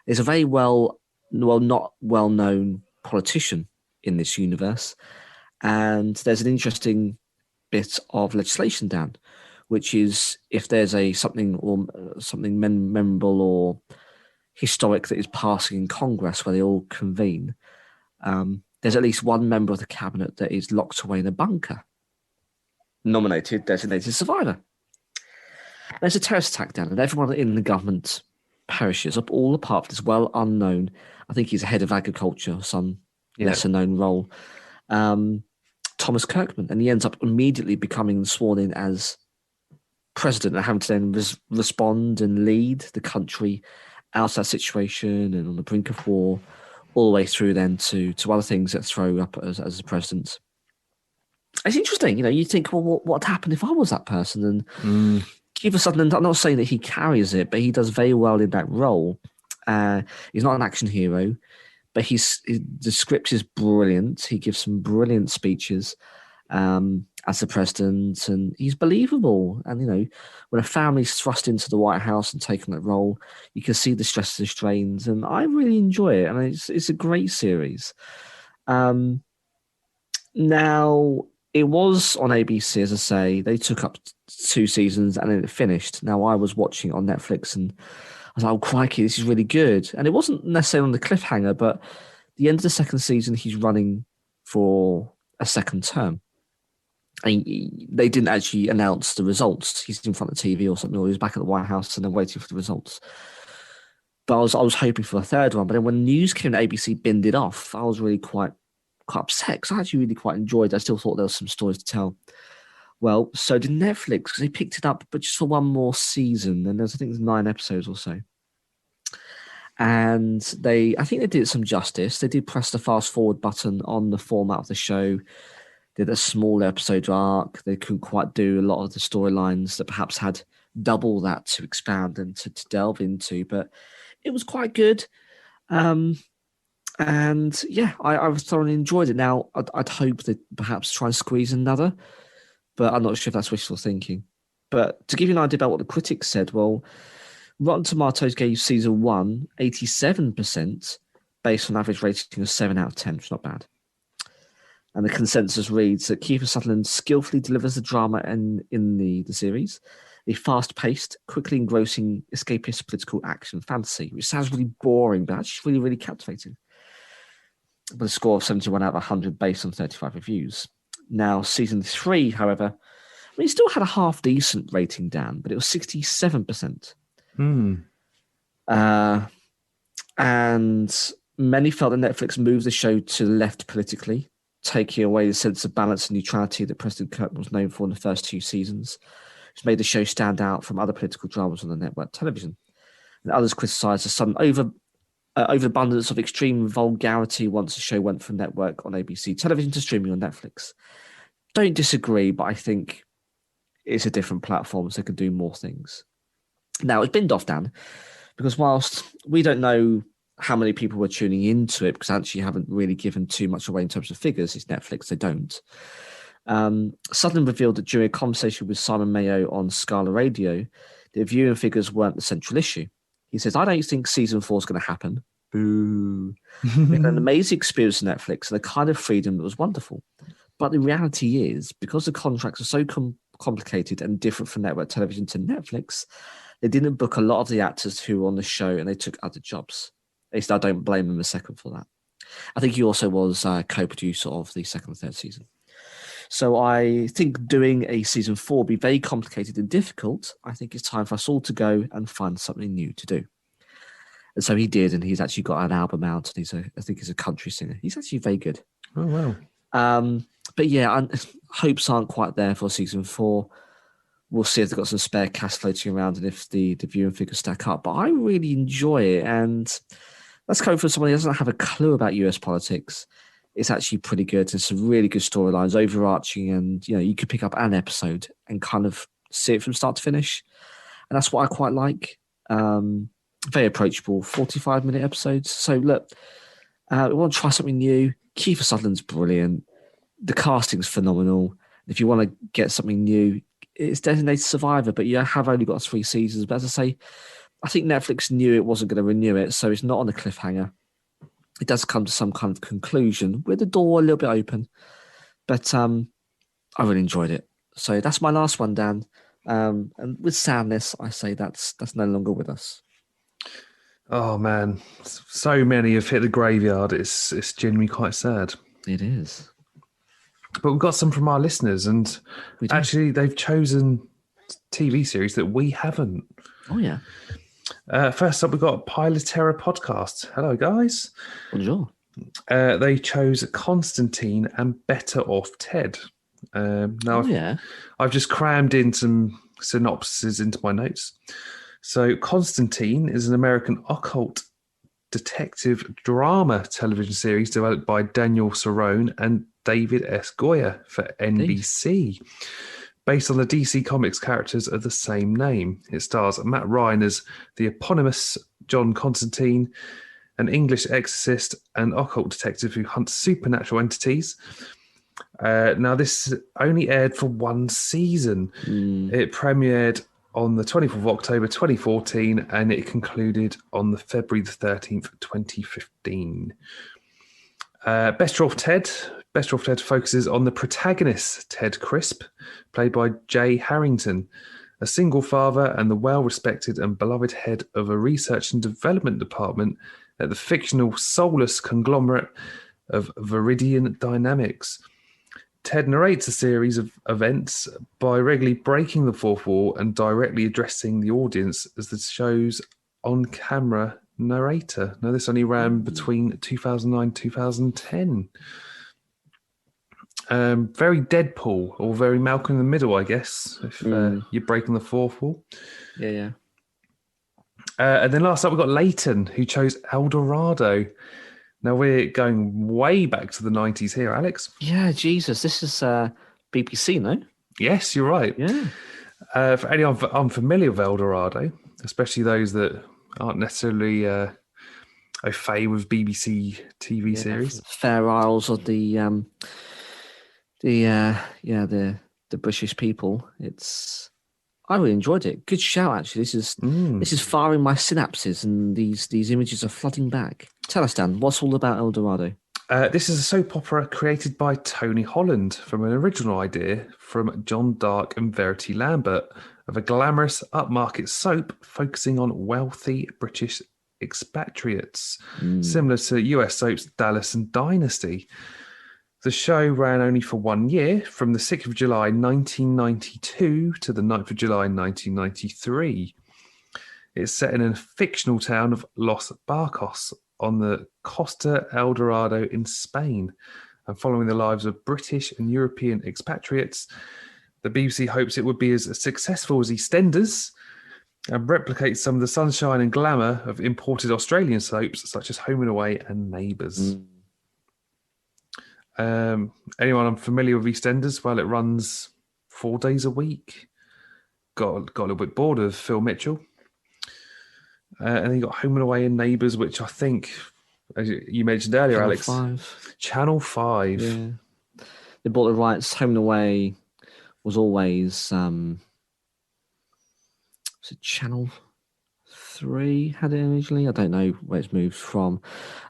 He's a very not well-known politician in this universe, and there's an interesting bit of legislation down, which is if there's something memorable or historic that is passing in Congress where they all convene, there's at least one member of the cabinet that is locked away in a bunker, nominated, designated survivor. There's a terrorist attack down, and everyone in the government perishes, all apart from this well unknown, I think he's a head of agriculture or some lesser known role, Thomas Kirkman, and he ends up immediately becoming sworn in as president and having to then respond and lead the country out of that situation and on the brink of war, all the way through then to other things that throw up as the president. It's interesting, you think, well, what would happen if I was that person? And Kiefer Sutherland, I'm not saying that he carries it, but he does very well in that role. He's not an action hero, but the script is brilliant. He gives some brilliant speeches as the president, and he's believable. And, when a family's thrust into the White House and taken that role, you can see the stress and strains, and I really enjoy it. And it's a great series. Now, it was on ABC, as I say. They took up 2 seasons and then it finished. Now, I was watching it on Netflix and I was like, oh, crikey, this is really good. And it wasn't necessarily on the cliffhanger, but the end of the second season, he's running for a second term. And they didn't actually announce the results. He's in front of the TV or something, or he was back at the White House and then waiting for the results. But I was hoping for a third one. But then when news came to ABC, binned it off, I was really quite upset because I actually really quite enjoyed it. I still thought there was some stories to tell. Well, so did Netflix, because they picked it up, but just for one more season. And I think there's 9 episodes or so. And I think they did some justice. They did press the fast forward button on the format of the show. Did a small episode arc. They couldn't quite do a lot of the storylines that perhaps had double that to expand and to delve into, but it was quite good. And yeah, I thoroughly enjoyed it. Now, I'd hope that perhaps try and squeeze another, but I'm not sure if that's wishful thinking. But to give you an idea about what the critics said, well, Rotten Tomatoes gave season 1 87% based on average rating of 7 out of 10, which is not bad. And the consensus reads that Kiefer Sutherland skillfully delivers the drama in the series, a fast-paced, quickly engrossing, escapist political action fantasy, which sounds really boring, but actually really, really captivating. With a score of 71 out of 100 based on 35 reviews. Now, season 3, however, it still had a half-decent rating, Dan, but it was 67%. And many felt that Netflix moved the show to the left politically, taking away the sense of balance and neutrality that President Kirkman was known for in the first 2 seasons, which made the show stand out from other political dramas on the network television. And others criticised the sudden overabundance of extreme vulgarity once the show went from network on ABC television to streaming on Netflix. Don't disagree, but I think it's a different platform, so they can do more things. Now, it's binned off, Dan, because whilst we don't know how many people were tuning into it, because actually haven't really given too much away in terms of figures, it's Netflix, they don't. Sutherland revealed that during a conversation with Simon Mayo on Scala Radio, the viewing figures weren't the central issue. He says, I don't think season 4 is going to happen. Boo. We had an amazing experience on Netflix and a kind of freedom that was wonderful. But the reality is, because the contracts are so complicated and different from network television to Netflix, they didn't book a lot of the actors who were on the show and they took other jobs. At least I don't blame him a second for that. I think he also was co-producer of the second and third season. So I think doing a season 4 would be very complicated and difficult. I think it's time for us all to go and find something new to do. And so he did, and he's actually got an album out, and I think he's a country singer. He's actually very good. Oh, wow. But yeah, hopes aren't quite there for season 4. We'll see if they've got some spare cash floating around and if the viewing figures stack up. But I really enjoy it, and that's coming from someone who doesn't have a clue about US politics. It's actually pretty good. There's some really good storylines, overarching, and you could pick up an episode and kind of see it from start to finish, and that's what I quite like. Very approachable, 45-minute episodes. So look, we want to try something new. Kiefer Sutherland's brilliant. The casting's phenomenal. If you want to get something new, it's Designated Survivor, but you have only got 3 seasons. But as I say, I think Netflix knew it wasn't going to renew it, so it's not on a cliffhanger. It does come to some kind of conclusion with the door a little bit open. But I really enjoyed it. So that's my last one, Dan. And with sadness, I say that's no longer with us. Oh man, so many have hit the graveyard. It's genuinely quite sad. It is. But we've got some from our listeners, and actually they've chosen TV series that we haven't. Oh, yeah. First up, we've got Pilotera Podcast. Hello, guys. Bonjour. They chose Constantine and Better Off Ted. Now, I've just crammed in some synopses into my notes. So Constantine is an American occult detective drama television series developed by Daniel Cerrone and David S. Goyer for NBC. Based on the DC Comics characters of the same name. It stars Matt Ryan as the eponymous John Constantine, an English exorcist and occult detective who hunts supernatural entities. Now, this only aired for 1 season. It premiered on the 24th of October 2014 and it concluded on the February the 13th, 2015. Better Off Ted. Better Off Ted focuses on the protagonist, Ted Crisp, played by Jay Harrington, a single father and the well-respected and beloved head of a research and development department at the fictional soulless conglomerate of Viridian Dynamics. Ted narrates a series of events by regularly breaking the fourth wall and directly addressing the audience as the show's on-camera narrator. Now, this only ran between 2009 and 2010. Very Deadpool or very Malcolm in the Middle, I guess, if you're breaking the fourth wall. Yeah. And then last up, we've got Leighton, who chose El Dorado. Now, we're going way back to the 90s here, Alex. Yeah, Jesus. This is BBC, no? Yes, you're right. Yeah. For anyone unfamiliar with El Dorado, especially those that aren't necessarily au fait with BBC TV series. Fair Isles of the British people. I really enjoyed it. Good shout, actually. This is firing my synapses, and these images are flooding back. Tell us, Dan, what's all about El Dorado? This is a soap opera created by Tony Holland from an original idea from John Dark and Verity Lambert of a glamorous upmarket soap focusing on wealthy British expatriates, similar to US soaps Dallas and Dynasty. The show ran only for 1 year, from the 6th of July 1992 to the 9th of July 1993. It's set in a fictional town of Los Barcos on the Costa El Dorado in Spain, and following the lives of British and European expatriates. The BBC hopes it would be as successful as EastEnders and replicate some of the sunshine and glamour of imported Australian soaps such as Home and Away and Neighbours. Anyone unfamiliar with EastEnders? Well, it runs 4 days a week. Got a little bit bored of Phil Mitchell. And then you got Home and Away and Neighbours, which I think, as you mentioned earlier, Channel Alex. 5. Channel 5. Yeah. They bought the rights. Home and Away was always was it Channel 3 had it originally? I don't know where it's moved from.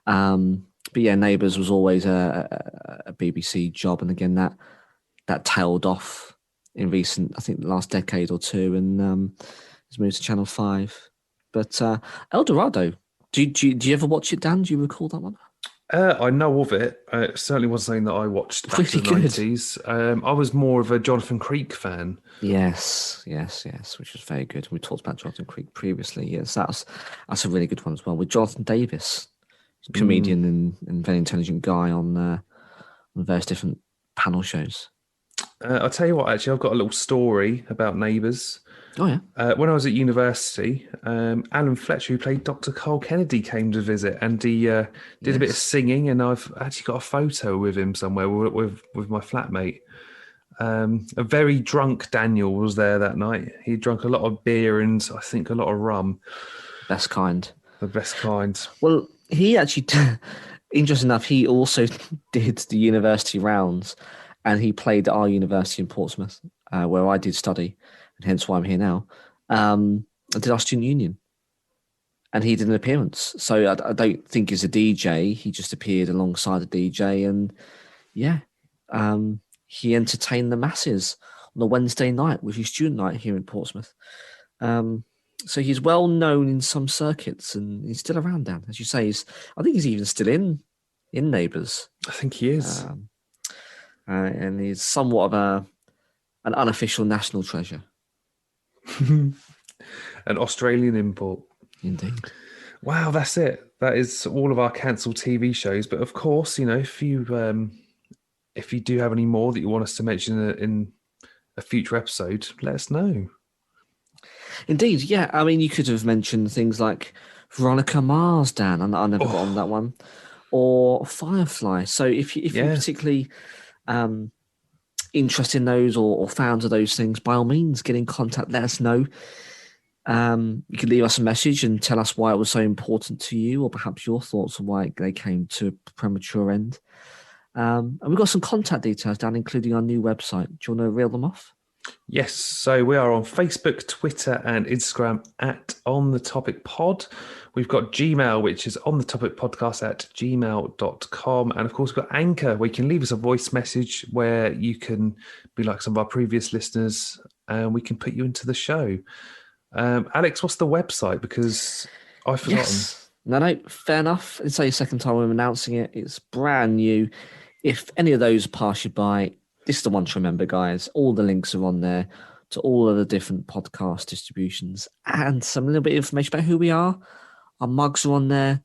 But yeah, Neighbours was always a BBC job, and again that tailed off in recent, I think, the last decade or two, and has moved to Channel 5. But El Dorado, do you ever watch it, Dan? Do you recall that one? I know of it. It certainly wasn't something that I watched back Really in the 90s. I was more of a Jonathan Creek fan. Yes, which was very good. We talked about Jonathan Creek previously. Yes, that's a really good one as well, with Jonathan Davis, comedian and very intelligent guy on various different panel shows. I'll tell you what, actually, I've got a little story about Neighbours. Oh, yeah. When I was at university, Alan Fletcher, who played Dr. Cole Kennedy, came to visit, and he did a bit of singing, and I've actually got a photo with him somewhere with my flatmate. A very drunk Daniel was there that night. He drank a lot of beer and I think a lot of rum. Best kind. The best kind. Well, he actually, interesting enough, he also did the university rounds, and he played at our university in Portsmouth, where I did study, and hence why I'm here now. I did our student union, and he did an appearance. So I don't think he's a DJ. He just appeared alongside a DJ, and yeah, he entertained the masses on a Wednesday night, which is student night here in Portsmouth. So he's well known in some circuits, and he's still around, Dan. As you say, I think he's even still in Neighbours. I think he is. And he's somewhat of an unofficial national treasure. An Australian import. Indeed. Wow, that's it. That is all of our cancelled TV shows. But of course, if you do have any more that you want us to mention in a future episode, let us know. Indeed, yeah. I mean, you could have mentioned things like Veronica Mars, Dan, and I never got on that one, or Firefly. So if you're particularly interested in those or fans of those things, by all means, get in contact. Let us know. You can leave us a message and tell us why it was so important to you, or perhaps your thoughts on why they came to a premature end. And we've got some contact details, Dan, including our new website. Do you want to reel them off? Yes, so we are on Facebook, Twitter, and Instagram at On The Topic Pod. We've got Gmail, which is onthetopicpodcast@gmail.com. And of course, we've got Anchor, where you can leave us a voice message where you can be like some of our previous listeners and we can put you into the show. Alex, what's the website? Because I've forgotten. Yes. No, fair enough. It's our second time I'm announcing it. It's brand new. If any of those pass you by, this is the one to remember, guys. All the links are on there to all of the different podcast distributions and some little bit of information about who we are. Our mugs are on there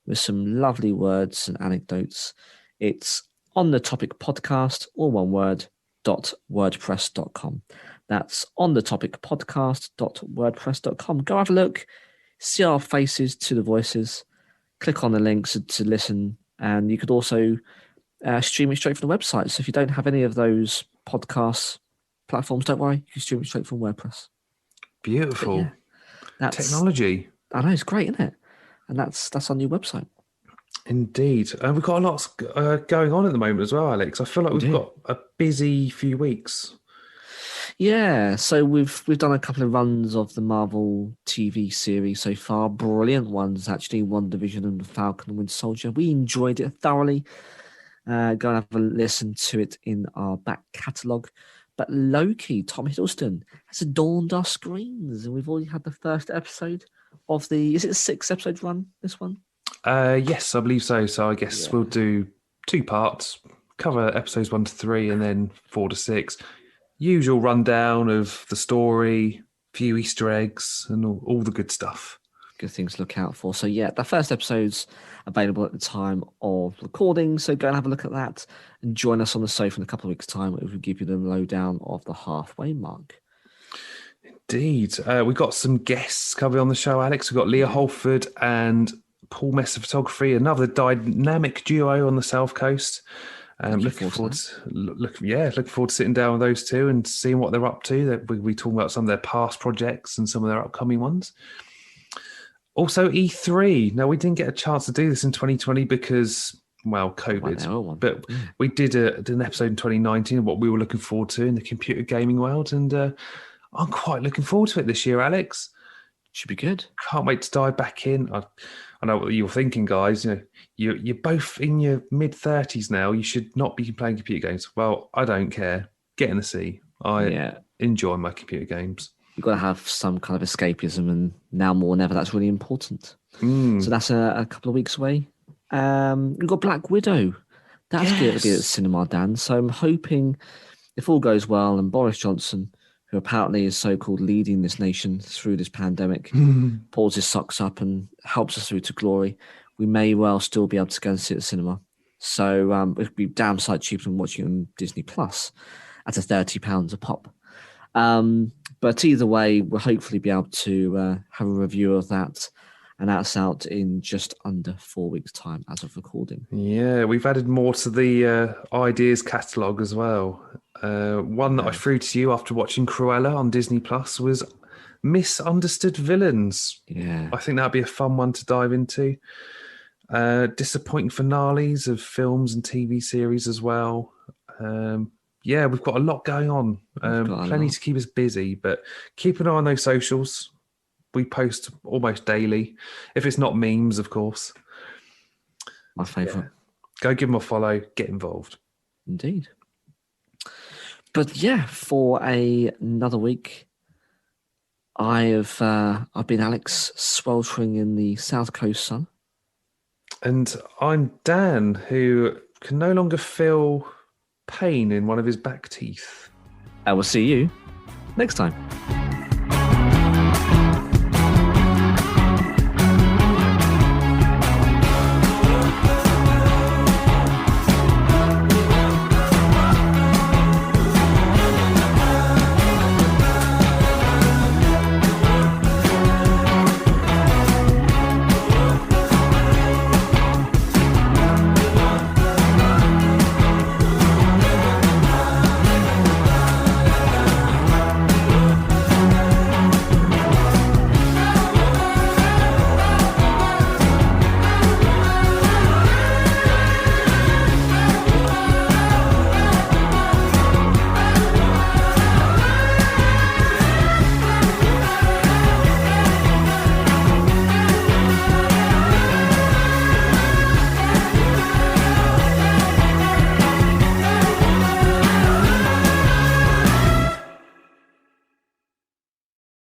with some lovely words and anecdotes. It's On The Topic Podcast, all one word, .wordpress.com. That's On The Topic Podcast .wordpress.com. Go have a look, see our faces to the voices, click on the links to listen, and you could also stream it straight from the website. So if you don't have any of those podcast platforms, don't worry, you can stream it straight from WordPress. Beautiful. Yeah, that's technology. I know, it's great, isn't it? And that's our new website. Indeed. And we've got a lot going on at the moment as well, Alex. I feel like we've got a busy few weeks. Yeah, so we've done a couple of runs of the Marvel TV series so far. Brilliant ones, actually. WandaVision and Falcon and Winter Soldier. We enjoyed it thoroughly. Go and have a listen to it in our back catalogue. But Loki, Tom Hiddleston, has adorned our screens. And we've already had the first episode of is it a 6-episode run, this one? Yes, I believe so. So I guess we'll do 2 parts, cover episodes 1 to 3 and then 4 to 6. Usual rundown of the story, few Easter eggs and all the good stuff. Good things to look out for. So yeah, the first episode's available at the time of recording. So go and have a look at that and join us on the sofa in a couple of weeks' time. We'll give you the lowdown of the halfway mark. Indeed. We've got some guests coming on the show, Alex. We've got Leah Holford and Paul Messer Photography, another dynamic duo on the South Coast. Looking forward to sitting down with those two and seeing what they're up to. We talking about some of their past projects and some of their upcoming ones. Also, E3. Now, we didn't get a chance to do this in 2020 because, COVID. But we did an episode in 2019 of what we were looking forward to in the computer gaming world. And I'm quite looking forward to it this year, Alex. Should be good. Can't wait to dive back in. I know what you're thinking, guys. You're both in your mid-30s now. You should not be playing computer games. Well, I don't care. Get in the sea. I enjoy my computer games. You've got to have some kind of escapism, and now more than ever, that's really important. So that's a couple of weeks away. We've got Black Widow. That's going to be at the cinema, Dan. So I'm hoping, if all goes well, and Boris Johnson, who apparently is so-called leading this nation through this pandemic, pulls his socks up and helps us through to glory, we may well still be able to go and see it at the cinema. So it'd be damn sight cheaper than watching it on Disney Plus at £30 a pop. But either way, we'll hopefully be able to have a review of that, and that's out in just under 4 weeks' time as of recording. Yeah, we've added more to the ideas catalogue as well. One that I threw to you after watching Cruella on Disney Plus was Misunderstood Villains. Yeah. I think that'd be a fun one to dive into. Disappointing finales of films and TV series as well. Yeah, we've got a lot going on. Plenty to keep us busy, but keep an eye on those socials. We post almost daily. If it's not memes, of course. My favourite. Yeah. Go give them a follow. Get involved. Indeed. But yeah, for another week, I've been Alex, sweltering in the South Coast sun. And I'm Dan, who can no longer feel pain in one of his back teeth. I will see you next time.